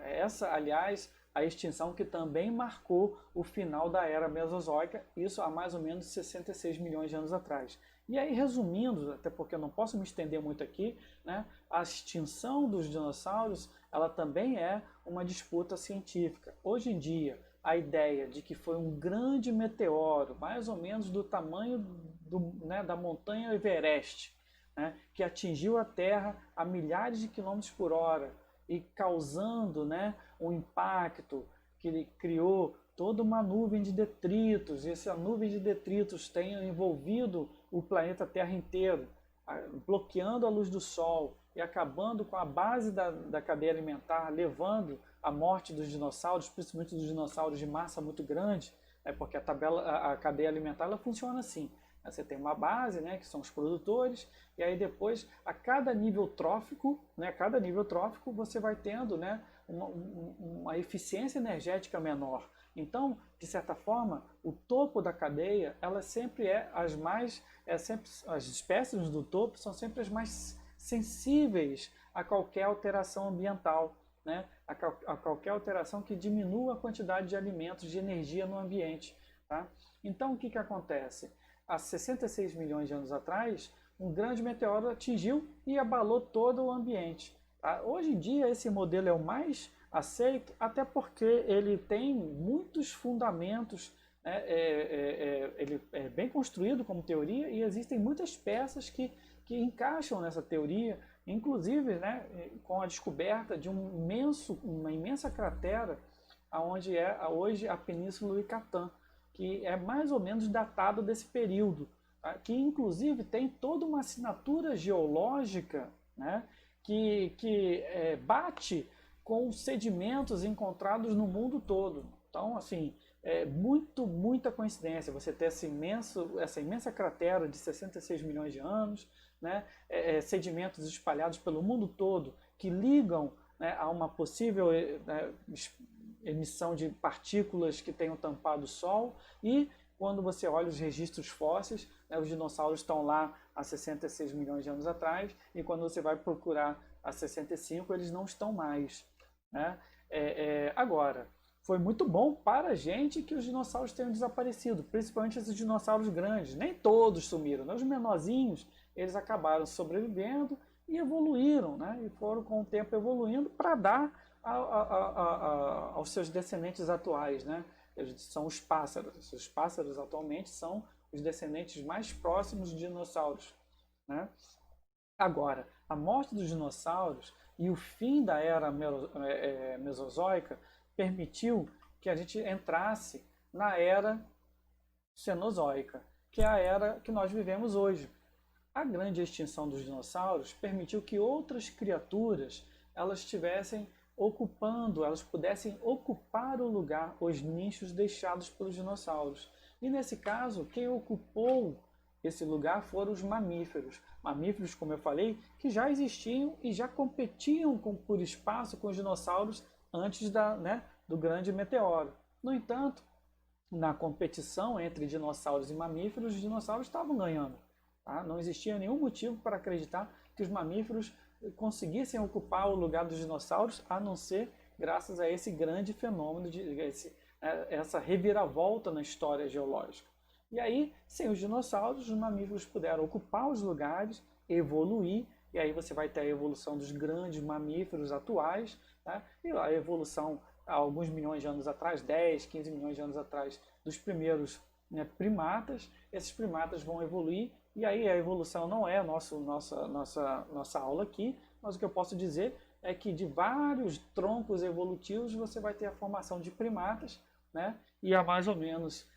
Speaker 1: Essa, aliás, a extinção que também marcou o final da era Mesozoica, isso há mais ou menos 66 milhões de anos atrás. E aí, resumindo, até porque eu não posso me estender muito aqui, né, a extinção dos dinossauros ela também é uma disputa científica. Hoje em dia, a ideia de que foi um grande meteoro, mais ou menos do tamanho da montanha Everest, né, que atingiu a Terra a milhares de quilômetros por hora, e causando, né, um impacto que ele criou toda uma nuvem de detritos, e essa nuvem de detritos tem envolvido o planeta Terra inteiro, bloqueando a luz do Sol e acabando com a base da cadeia alimentar, levando à morte dos dinossauros, principalmente dos dinossauros de massa muito grande, porque a cadeia alimentar ela funciona assim. Você tem uma base, né, que são os produtores, e aí depois, a cada nível trófico, você vai tendo, né, uma eficiência energética menor. Então, de certa forma, o topo da cadeia, ela sempre as espécies do topo são sempre as mais sensíveis a qualquer alteração ambiental, né, a qualquer alteração que diminua a quantidade de alimentos, de energia no ambiente. Tá? Então, o que acontece? Há 66 milhões de anos atrás, um grande meteoro atingiu e abalou todo o ambiente. Tá? Hoje em dia, esse modelo é o mais aceito, até porque ele tem muitos fundamentos, né? Ele é bem construído como teoria e existem muitas peças que encaixam nessa teoria, inclusive, né, com a descoberta de uma imensa cratera, onde é hoje a Península do Yucatán, que é mais ou menos datado desse período, tá? Que inclusive tem toda uma assinatura geológica, né, que bate com sedimentos encontrados no mundo todo. Então, assim, muita coincidência você ter essa imensa cratera de 66 milhões de anos, né, sedimentos espalhados pelo mundo todo que ligam, né, a uma possível emissão de partículas que tenham tampado o Sol, e quando você olha os registros fósseis, né, os dinossauros estão lá há 66 milhões de anos atrás, e quando você vai procurar há 65, eles não estão mais. Né? Agora, foi muito bom para a gente que os dinossauros tenham desaparecido, principalmente esses dinossauros grandes. Nem todos sumiram, né? Os menorzinhos, eles acabaram sobrevivendo e evoluíram, né? E foram com o tempo evoluindo para dar aos seus descendentes atuais, né? Eles são os pássaros. Os pássaros atualmente são os descendentes mais próximos de dinossauros, né? Agora, a morte dos dinossauros e o fim da era mesozoica permitiu que a gente entrasse na era cenozoica, que é a era que nós vivemos hoje. A grande extinção dos dinossauros permitiu que outras criaturas elas pudessem ocupar o lugar, os nichos deixados pelos dinossauros. E nesse caso, quem ocupou esse lugar foram os mamíferos. Mamíferos, como eu falei, que já existiam e já competiam por espaço com os dinossauros antes do grande meteoro. No entanto, na competição entre dinossauros e mamíferos, os dinossauros estavam ganhando. Tá? Não existia nenhum motivo para acreditar que os mamíferos conseguissem ocupar o lugar dos dinossauros, a não ser graças a esse grande fenômeno, essa reviravolta na história geológica. E aí, sem os dinossauros, os mamíferos puderam ocupar os lugares, evoluir, e aí você vai ter a evolução dos grandes mamíferos atuais, tá? E a evolução há alguns milhões de anos atrás, 10, 15 milhões de anos atrás, dos primeiros, né, primatas. Esses primatas vão evoluir, e aí a evolução não é a nossa aula aqui, mas o que eu posso dizer é que de vários troncos evolutivos você vai ter a formação de primatas, né? E há mais ou menos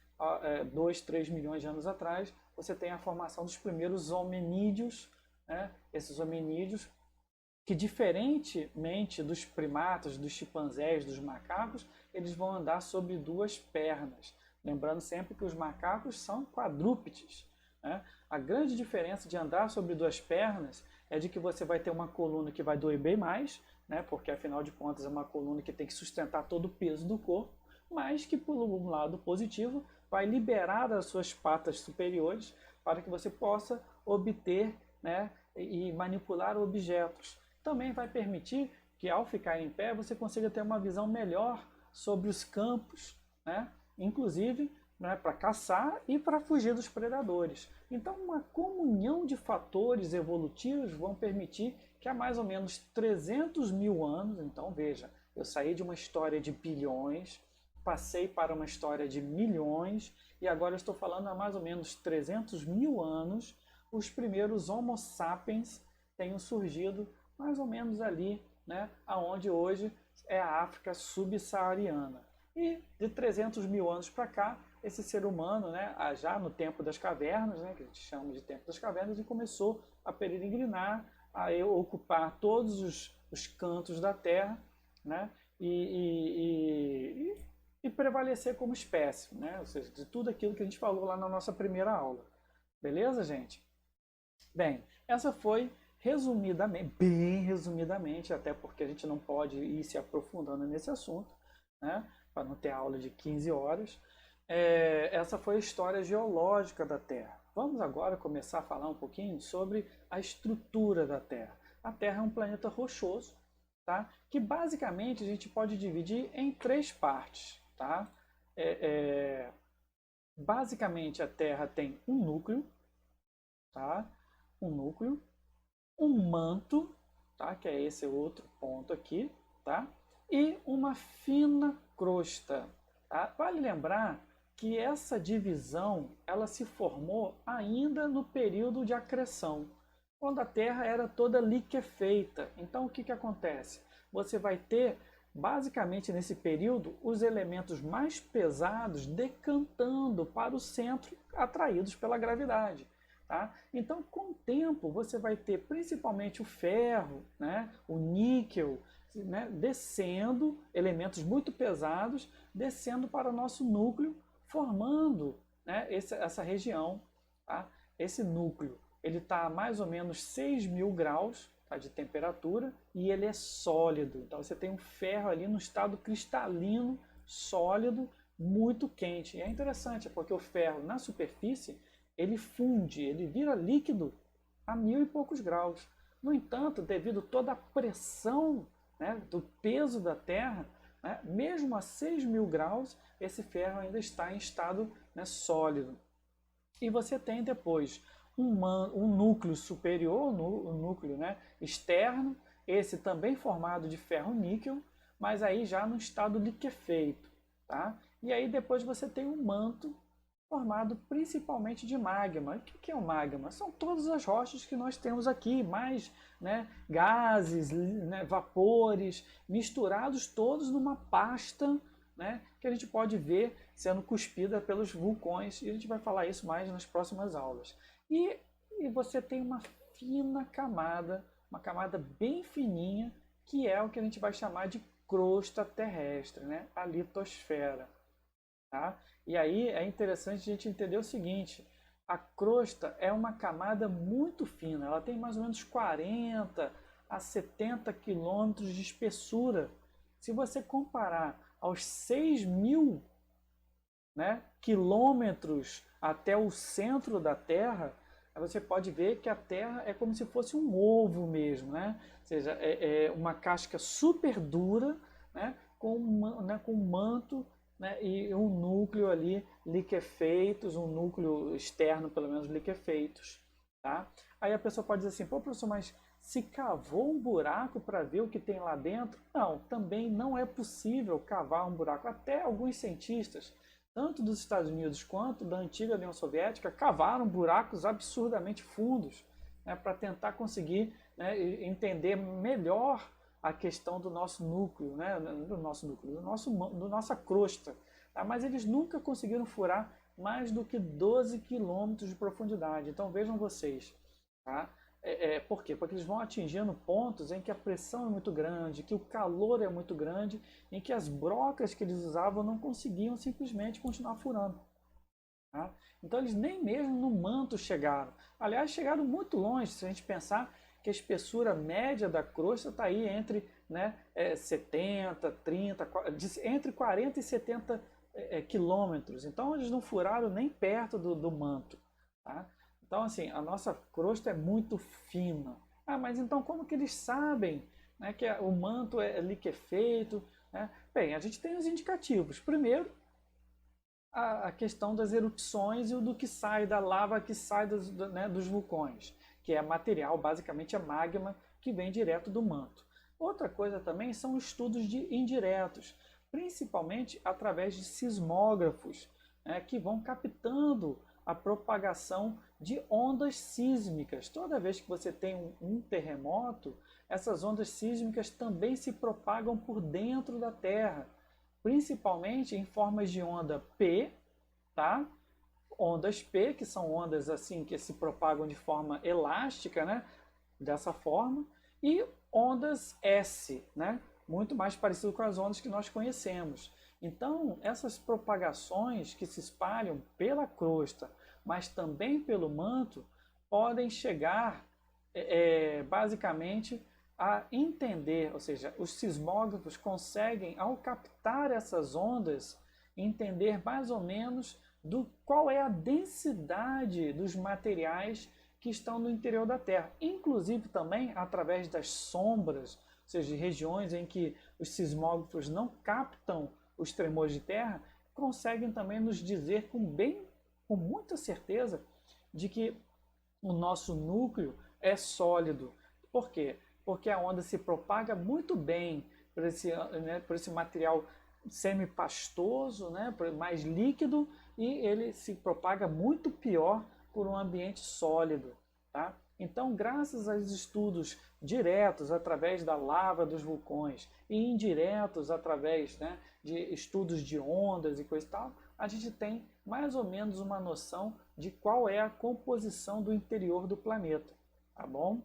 Speaker 1: 2, 3 milhões de anos atrás, você tem a formação dos primeiros hominídeos, né? Esses hominídeos que, diferentemente dos primatas, dos chimpanzés, dos macacos, eles vão andar sobre duas pernas. Lembrando sempre que os macacos são quadrúpedes, né? A grande diferença de andar sobre duas pernas é de que você vai ter uma coluna que vai doer bem mais, né? Porque afinal de contas é uma coluna que tem que sustentar todo o peso do corpo, mas que, por um lado positivo, vai liberar as suas patas superiores para que você possa obter, né, e manipular objetos. Também vai permitir que, ao ficar em pé, você consiga ter uma visão melhor sobre os campos, né, inclusive, né, para caçar e para fugir dos predadores. Então, uma comunhão de fatores evolutivos vão permitir que há mais ou menos 300 mil anos, então veja, eu saí de uma história de bilhões, passei para uma história de milhões, e agora eu estou falando há mais ou menos 300 mil anos, os primeiros Homo sapiens tenham surgido mais ou menos ali, né, aonde hoje é a África subsaariana. E de 300 mil anos para cá, esse ser humano, né, já no tempo das cavernas, né, que a gente chama de tempo das cavernas, ele começou a peregrinar, a ocupar todos os cantos da Terra, né, e prevalecer como espécie, né, ou seja, de tudo aquilo que a gente falou lá na nossa primeira aula. Beleza, gente? Bem, essa foi resumidamente, bem resumidamente, até porque a gente não pode ir se aprofundando nesse assunto, né, para não ter aula de 15 horas. Essa foi a história geológica da Terra. Vamos agora começar a falar um pouquinho sobre a estrutura da Terra. A Terra é um planeta rochoso, tá, que basicamente a gente pode dividir em três partes. Tá? Basicamente a Terra tem um núcleo, tá? Um núcleo, um manto, tá? Que é esse outro ponto aqui, tá? E uma fina crosta. Tá? Vale lembrar que essa divisão ela se formou ainda no período de acreção, quando a Terra era toda liquefeita. Então o que, que acontece? Você vai ter, basicamente nesse período, os elementos mais pesados decantando para o centro, atraídos pela gravidade. Tá? Então, com o tempo, você vai ter principalmente o ferro, né, o níquel, né, descendo, elementos muito pesados, descendo para o nosso núcleo, formando, né, essa região. Tá? Esse núcleo ele está a mais ou menos 6 mil graus, tá, de temperatura, e ele é sólido. Então você tem um ferro ali no estado cristalino, sólido, muito quente. E é interessante, porque o ferro na superfície ele funde, ele vira líquido a 1000 e poucos graus. No entanto, devido a toda a pressão, né, do peso da Terra, né, mesmo a 6 mil graus, esse ferro ainda está em estado, né, sólido. E você tem depois um núcleo superior, um núcleo, né, externo, esse também formado de ferro-níquel, mas aí já no estado liquefeito. Tá? E aí depois você tem um manto formado principalmente de magma. O que é o magma? São todas as rochas que nós temos aqui, mais, né, gases, né, vapores, misturados todos numa pasta, né, que a gente pode ver sendo cuspida pelos vulcões, e a gente vai falar isso mais nas próximas aulas. E você tem uma fina camada, uma camada bem fininha, que é o que a gente vai chamar de crosta terrestre, né, a litosfera. Tá? E aí é interessante a gente entender o seguinte: a crosta é uma camada muito fina, ela tem mais ou menos 40 a 70 quilômetros de espessura. Se você comparar aos 6 mil, né, quilômetros até o centro da Terra, Aí você pode ver que a Terra é como se fosse um ovo mesmo, né? Ou seja, é uma casca super dura, né? Com um manto, né? E um núcleo ali liquefeitos, um núcleo externo pelo menos liquefeitos, tá? Aí a pessoa pode dizer assim, pô, professor, mas se cavou um buraco para ver o que tem lá dentro? Não, também não é possível cavar um buraco. Até alguns cientistas, tanto dos Estados Unidos quanto da antiga União Soviética, cavaram buracos absurdamente fundos, né, para tentar conseguir, né, entender melhor a questão do nosso núcleo, né, do nossa crosta. Tá? Mas eles nunca conseguiram furar mais do que 12 quilômetros de profundidade. Então vejam vocês, tá? Por quê? Porque eles vão atingindo pontos em que a pressão é muito grande, que o calor é muito grande, em que as brocas que eles usavam não conseguiam simplesmente continuar furando. Tá? Então eles nem mesmo no manto chegaram. Aliás, chegaram muito longe, se a gente pensar que a espessura média da crosta está aí entre, né, 70, 30, entre 40 e 70 quilômetros. Então eles não furaram nem perto do manto. Tá? Então, assim, a nossa crosta é muito fina. Ah, mas então como que eles sabem, né, que o manto é liquefeito? Né? Bem, a gente tem os indicativos. Primeiro, a questão das erupções e do que sai da lava que sai dos vulcões, que é material, basicamente é magma que vem direto do manto. Outra coisa também são estudos indiretos, principalmente através de sismógrafos, né, que vão captando a propagação de ondas sísmicas. Toda vez que você tem um terremoto, essas ondas sísmicas também se propagam por dentro da Terra, principalmente em formas de onda P, tá? Ondas P, que são ondas assim que se propagam de forma elástica, né? Dessa forma, e ondas S, né? Muito mais parecido com as ondas que nós conhecemos. Então, essas propagações que se espalham pela crosta, mas também pelo manto, podem chegar basicamente a entender, ou seja, os sismógrafos conseguem, ao captar essas ondas, entender mais ou menos qual é a densidade dos materiais que estão no interior da Terra, inclusive também através das sombras, ou seja, regiões em que os sismógrafos não captam os tremores de terra, conseguem também nos dizer com muita certeza de que o nosso núcleo é sólido. Por quê? Porque a onda se propaga muito bem por esse material semi-pastoso, né, mais líquido, e ele se propaga muito pior por um ambiente sólido. Tá? Então, graças aos estudos diretos através da lava dos vulcões e indiretos através, né, de estudos de ondas e coisa e tal, a gente tem mais ou menos uma noção de qual é a composição do interior do planeta, tá bom?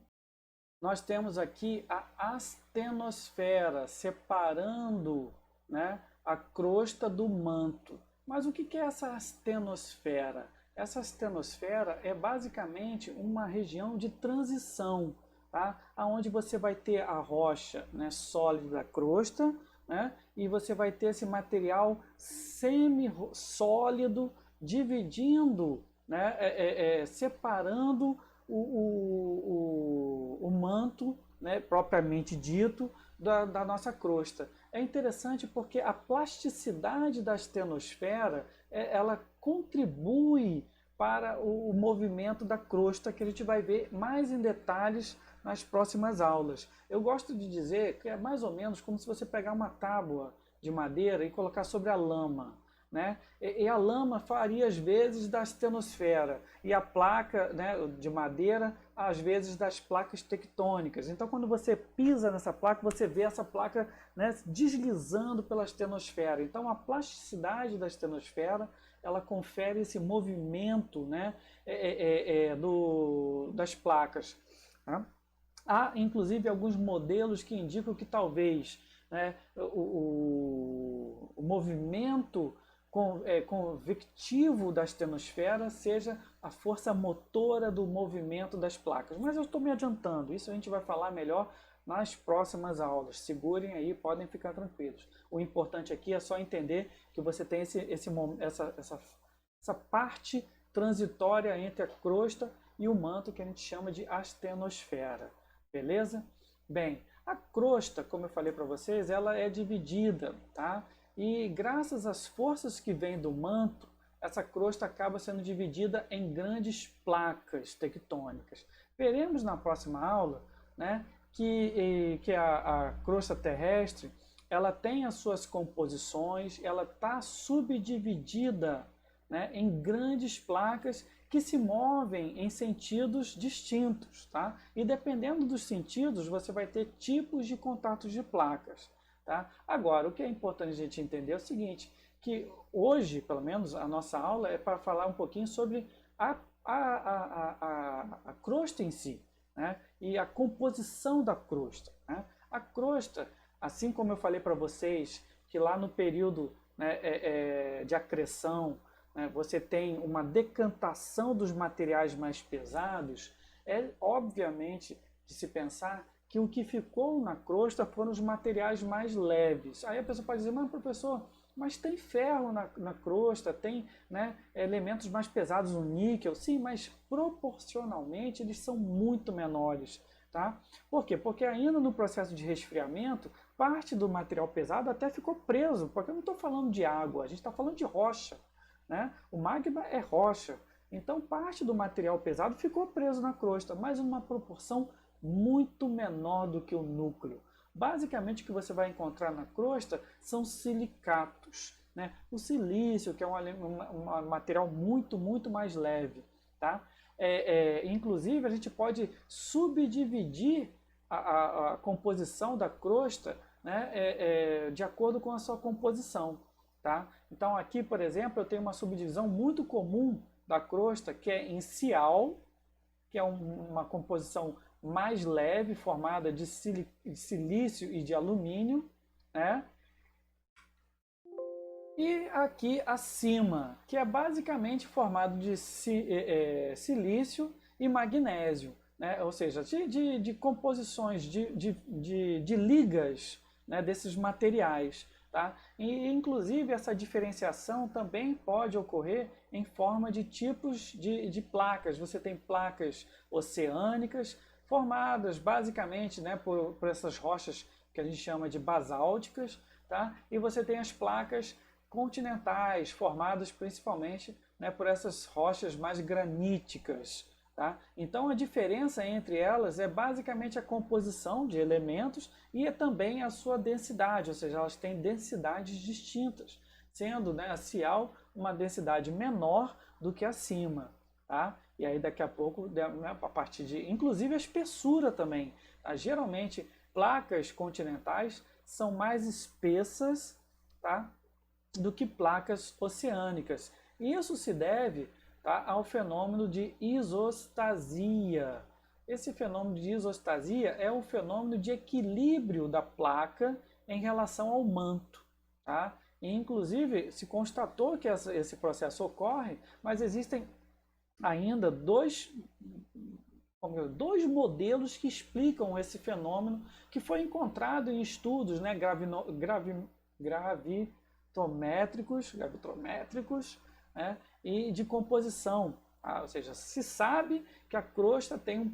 Speaker 1: Nós temos aqui a astenosfera separando, né, a crosta do manto. Mas o que é essa astenosfera? Essa astenosfera é basicamente uma região de transição, tá? Onde você vai ter a rocha, né, sólida da crosta, né, e você vai ter esse material semi-sólido dividindo, né, separando o manto, né, propriamente dito, da nossa crosta. É interessante porque a plasticidade da astenosfera ela contribui para o movimento da crosta, que a gente vai ver mais em detalhes nas próximas aulas. Eu gosto de dizer que é mais ou menos como se você pegar uma tábua de madeira e colocar sobre a lama. Né? E a lama faria às vezes da astenosfera e a placa, né, de madeira às vezes das placas tectônicas. Então quando você pisa nessa placa, você vê essa placa, né, deslizando pela astenosfera. Então a plasticidade da astenosfera ela confere esse movimento, né, das placas. Tá? Há inclusive alguns modelos que indicam que talvez, né, o movimento convectivo da astenosfera seja a força motora do movimento das placas. Mas eu estou me adiantando, isso a gente vai falar melhor nas próximas aulas. Segurem aí, podem ficar tranquilos. O importante aqui é só entender que você tem essa parte transitória entre a crosta e o manto que a gente chama de astenosfera, beleza? Bem, a crosta, como eu falei para vocês, ela é dividida, tá? E graças às forças que vêm do manto, essa crosta acaba sendo dividida em grandes placas tectônicas. Veremos na próxima aula, né, que a crosta terrestre ela tem as suas composições, ela está subdividida, né, em grandes placas que se movem em sentidos distintos, tá? E dependendo dos sentidos, você vai ter tipos de contatos de placas, tá? Agora, o que é importante a gente entender é o seguinte, que hoje, pelo menos, a nossa aula é para falar um pouquinho sobre a crosta em si, né? E a composição da crosta, né? A crosta, assim como eu falei para vocês, que lá no período, né, de acreção, né, você tem uma decantação dos materiais mais pesados, é obviamente de se pensar que o que ficou na crosta foram os materiais mais leves. Aí a pessoa pode dizer, mas professor, mas tem ferro na crosta, tem, né, elementos mais pesados, o níquel. Sim, mas proporcionalmente eles são muito menores. Tá? Por quê? Porque ainda no processo de resfriamento, parte do material pesado até ficou preso, porque eu não estou falando de água, a gente está falando de rocha. Né? O magma é rocha, então parte do material pesado ficou preso na crosta, mas uma proporção muito menor do que o núcleo. Basicamente o que você vai encontrar na crosta são silicatos, né? O silício, que é um material muito mais leve. Tá? Inclusive a gente pode subdividir a composição da crosta, né? De acordo com a sua composição. Tá? Então aqui, por exemplo, eu tenho uma subdivisão muito comum da crosta, que é em cial, que é uma composição mais leve, formada de silício e de alumínio, né? E aqui acima, que é basicamente formado de silício e magnésio, né? Ou seja, de composições, de ligas, né, desses materiais. Tá? E, inclusive, essa diferenciação também pode ocorrer em forma de tipos de placas. Você tem placas oceânicas, formadas basicamente, né, por essas rochas que a gente chama de basálticas, tá? E você tem as placas continentais, formadas principalmente, né, por essas rochas mais graníticas. Tá? Então a diferença entre elas é basicamente a composição de elementos e é também a sua densidade, ou seja, elas têm densidades distintas, sendo, né, a cial uma densidade menor do que a cima. Tá? E aí daqui a pouco, né, a partir de, inclusive a espessura também. Tá? Geralmente placas continentais são mais espessas, tá, do que placas oceânicas. Isso se deve, tá, ao fenômeno de isostasia. Esse fenômeno de isostasia é um fenômeno de equilíbrio da placa em relação ao manto. Tá? E, inclusive, se constatou que esse processo ocorre, mas existem ainda dois modelos que explicam esse fenômeno, que foi encontrado em estudos, né, gravitrométricos, né, e de composição. Ou seja, se sabe que a crosta tem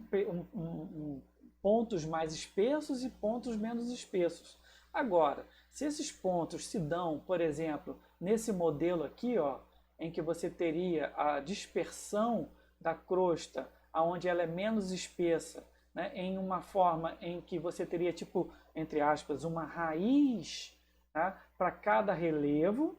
Speaker 1: pontos mais espessos e pontos menos espessos. Agora, se esses pontos se dão, por exemplo, nesse modelo aqui, ó, em que você teria a dispersão da crosta, onde ela é menos espessa, né, em uma forma em que você teria, tipo, entre aspas, uma raiz, tá, para cada relevo.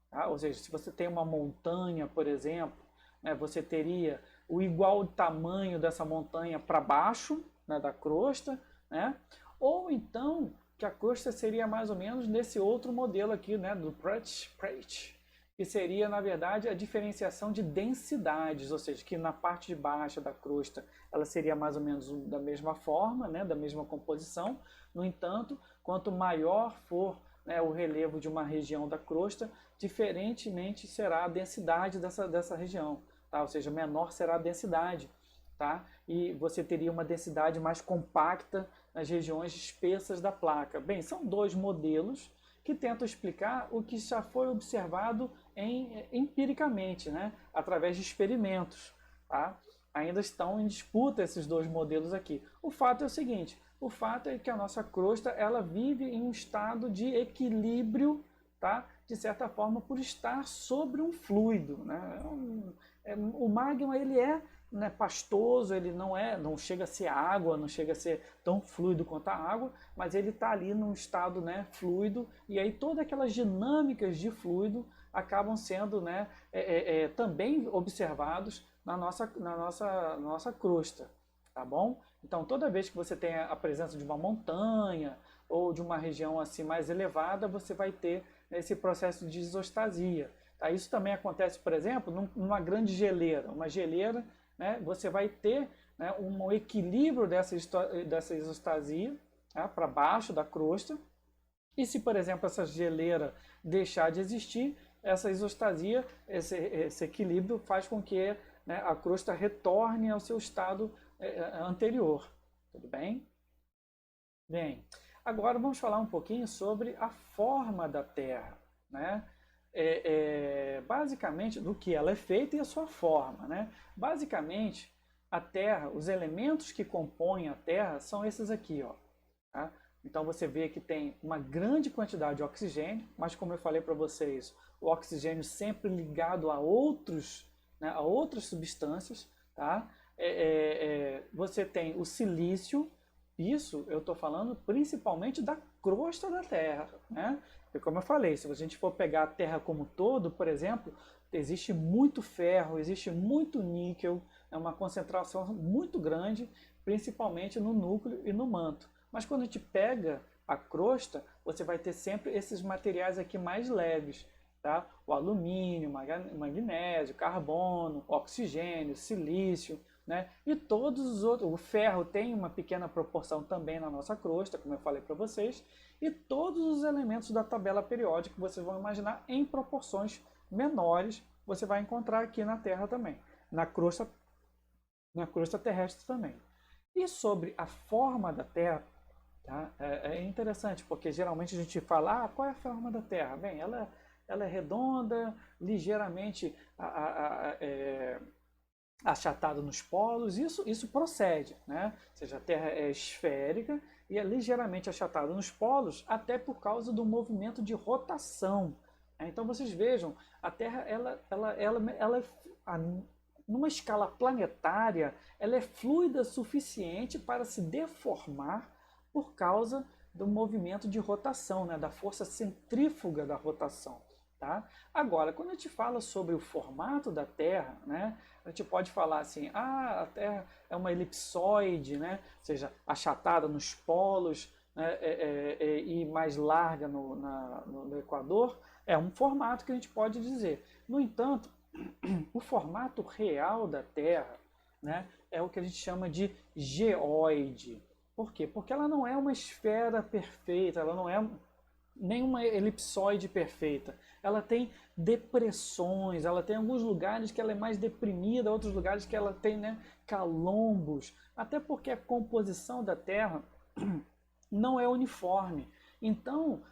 Speaker 1: Tá? Ou seja, se você tem uma montanha, por exemplo, né, você teria o igual tamanho dessa montanha para baixo, né, da crosta, né? Ou então que a crosta seria mais ou menos nesse outro modelo aqui, né, do Pratt, que seria, na verdade, a diferenciação de densidades, ou seja, que na parte de baixo da crosta ela seria mais ou menos da mesma forma, né, da mesma composição. No entanto, quanto maior for, né, o relevo de uma região da crosta, diferentemente será a densidade dessa região, tá? Ou seja, menor será a densidade. Tá? E você teria uma densidade mais compacta nas regiões espessas da placa. Bem, são dois modelos que tentam explicar o que já foi observado empiricamente, né? Através de experimentos. Tá? ainda estão em disputa esses dois modelos aqui. O fato é o seguinte, o fato é que a nossa crosta ela vive em um estado de equilíbrio, tá? De certa forma, por estar sobre um fluido, né? O magma ele é, né, pastoso, ele não chega a ser água, não chega a ser tão fluido quanto a água, mas ele está ali num estado, né, fluido, e aí todas aquelas dinâmicas de fluido acabam sendo, né, também observados na nossa crosta, tá bom? Então toda vez que você tem a presença de uma montanha ou de uma região assim mais elevada, você vai ter esse processo de isostasia. Tá? Isso também acontece, por exemplo, numa grande geleira. Uma geleira, né, você vai ter, né, um equilíbrio dessa isostasia, tá, para baixo da crosta. E se, por exemplo, essa geleira deixar de existir, essa isostasia, esse equilíbrio faz com que, né, a crosta retorne ao seu estado anterior. Tudo bem? Bem, agora vamos falar um pouquinho sobre a forma da Terra, né? Basicamente do que ela é feita e a sua forma, né? Basicamente, a Terra, os elementos que compõem a Terra são esses aqui, ó. Tá? Então você vê que tem uma grande quantidade de oxigênio, mas como eu falei para vocês, o oxigênio sempre ligado a outros, né, a outras substâncias, tá? Você tem o silício. Isso eu estou falando principalmente da crosta da Terra, né? Porque como eu falei, se a gente for pegar a Terra como um todo, por exemplo, existe muito ferro, existe muito níquel, é uma concentração muito grande, principalmente no núcleo e no manto. Mas quando a gente pega a crosta, você vai ter sempre esses materiais aqui mais leves, tá? O alumínio, magnésio, carbono, oxigênio, silício, né? E todos os outros, o ferro tem uma pequena proporção também na nossa crosta, como eu falei para vocês, e todos os elementos da tabela periódica que vocês vão imaginar em proporções menores, você vai encontrar aqui na Terra também, na crosta terrestre também. E sobre a forma da Terra, tá? É interessante, porque geralmente a gente fala, qual é a forma da Terra? Bem, ela é redonda, ligeiramente achatado nos polos, isso procede, né? Ou seja, a Terra é esférica e é ligeiramente achatada nos polos, até por causa do movimento de rotação. Então vocês vejam, a Terra, numa escala planetária, ela é fluida o suficiente para se deformar por causa do movimento de rotação, né? Da força centrífuga da rotação. Tá? Agora, quando a gente fala sobre o formato da Terra, né, a gente pode falar assim, a Terra é uma elipsoide, né, ou seja, achatada nos polos, né, e mais larga no Equador, é um formato que a gente pode dizer. No entanto, o formato real da Terra, né, é o que a gente chama de geóide. Por quê? Porque ela não é uma esfera perfeita, ela não é nenhuma elipsoide perfeita. Ela tem depressões, ela tem alguns lugares que ela é mais deprimida, outros lugares que ela tem, né, calombos. Até porque a composição da Terra não é uniforme. Então,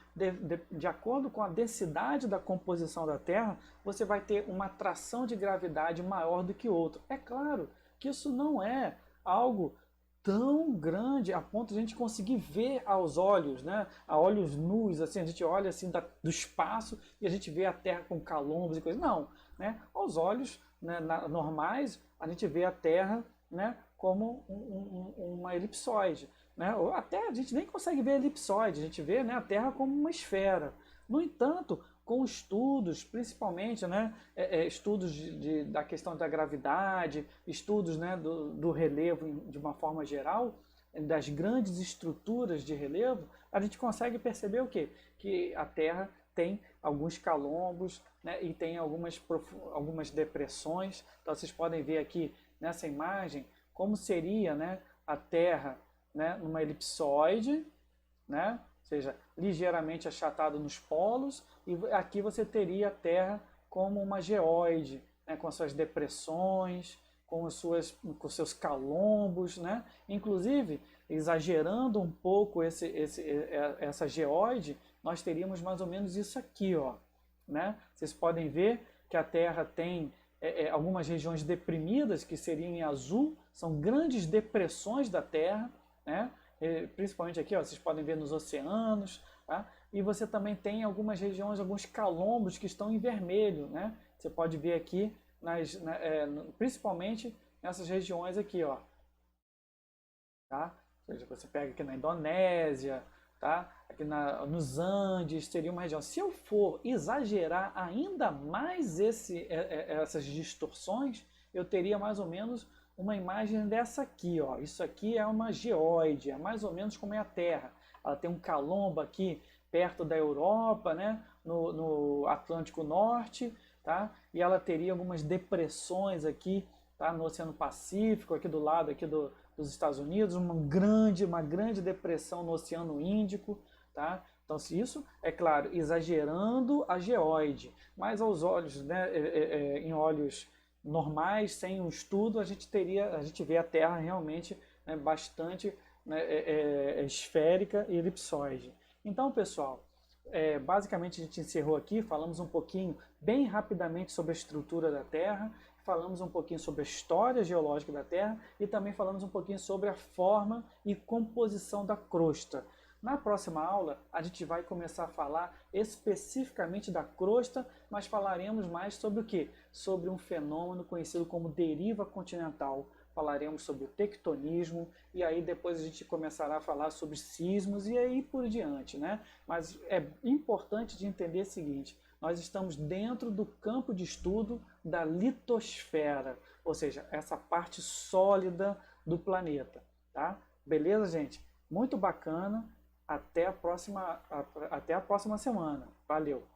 Speaker 1: de acordo com a densidade da composição da Terra, você vai ter uma atração de gravidade maior do que outra. É claro que isso não é algo tão grande a ponto de a gente conseguir ver aos olhos, né? A olhos nus, assim, a gente olha assim do espaço e a gente vê a Terra com calombos e coisas. Não, né? Aos olhos, né, normais, a gente vê a Terra, né, como uma elipsoide, né? Ou até a gente nem consegue ver a elipsoide, a gente vê, né, a Terra como uma esfera. No entanto, com estudos, principalmente, né, estudos da questão da gravidade, estudos, né, do relevo de uma forma geral, das grandes estruturas de relevo, a gente consegue perceber o quê? Que a Terra tem alguns calombos, né, e tem algumas depressões. Então vocês podem ver aqui nessa imagem como seria, né, a Terra, né, numa elipsoide, né? Ou seja, ligeiramente achatado nos polos, e aqui você teria a Terra como uma geóide, né, com as suas depressões, com seus calombos, né? Inclusive, exagerando um pouco essa geóide, nós teríamos mais ou menos isso aqui, ó, né? Vocês podem ver que a Terra tem algumas regiões deprimidas, que seriam em azul, são grandes depressões da Terra, né? Principalmente aqui, ó, vocês podem ver nos oceanos, tá? E você também tem algumas regiões, alguns calombos que estão em vermelho, né? Você pode ver aqui, principalmente nessas regiões aqui, ó, tá? Ou seja, você pega aqui na Indonésia, tá? Aqui nos Andes, seria uma região. Se eu for exagerar ainda mais essas distorções, eu teria mais ou menos uma imagem dessa aqui, ó. Isso aqui é uma geóide, é mais ou menos como é a Terra. Ela tem um calombo aqui perto da Europa, né? No Atlântico Norte, tá? E ela teria algumas depressões aqui, tá? No Oceano Pacífico, aqui do lado aqui dos Estados Unidos, uma grande depressão no Oceano Índico, tá? Então, se isso, é claro, exagerando a geóide, mas aos olhos, né, em olhos normais, sem um estudo, a gente vê a Terra realmente, né, bastante, né, esférica e elipsoide. Então, pessoal, basicamente a gente encerrou aqui, falamos um pouquinho, bem rapidamente, sobre a estrutura da Terra, falamos um pouquinho sobre a história geológica da Terra e também falamos um pouquinho sobre a forma e composição da crosta. Na próxima aula, a gente vai começar a falar especificamente da crosta, mas falaremos mais sobre o quê? Sobre um fenômeno conhecido como deriva continental. Falaremos sobre o tectonismo e aí depois a gente começará a falar sobre sismos e aí por diante, né? Mas é importante de entender o seguinte: nós estamos dentro do campo de estudo da litosfera, ou seja, essa parte sólida do planeta, tá? Beleza, gente? Muito bacana. Até a próxima semana. Valeu!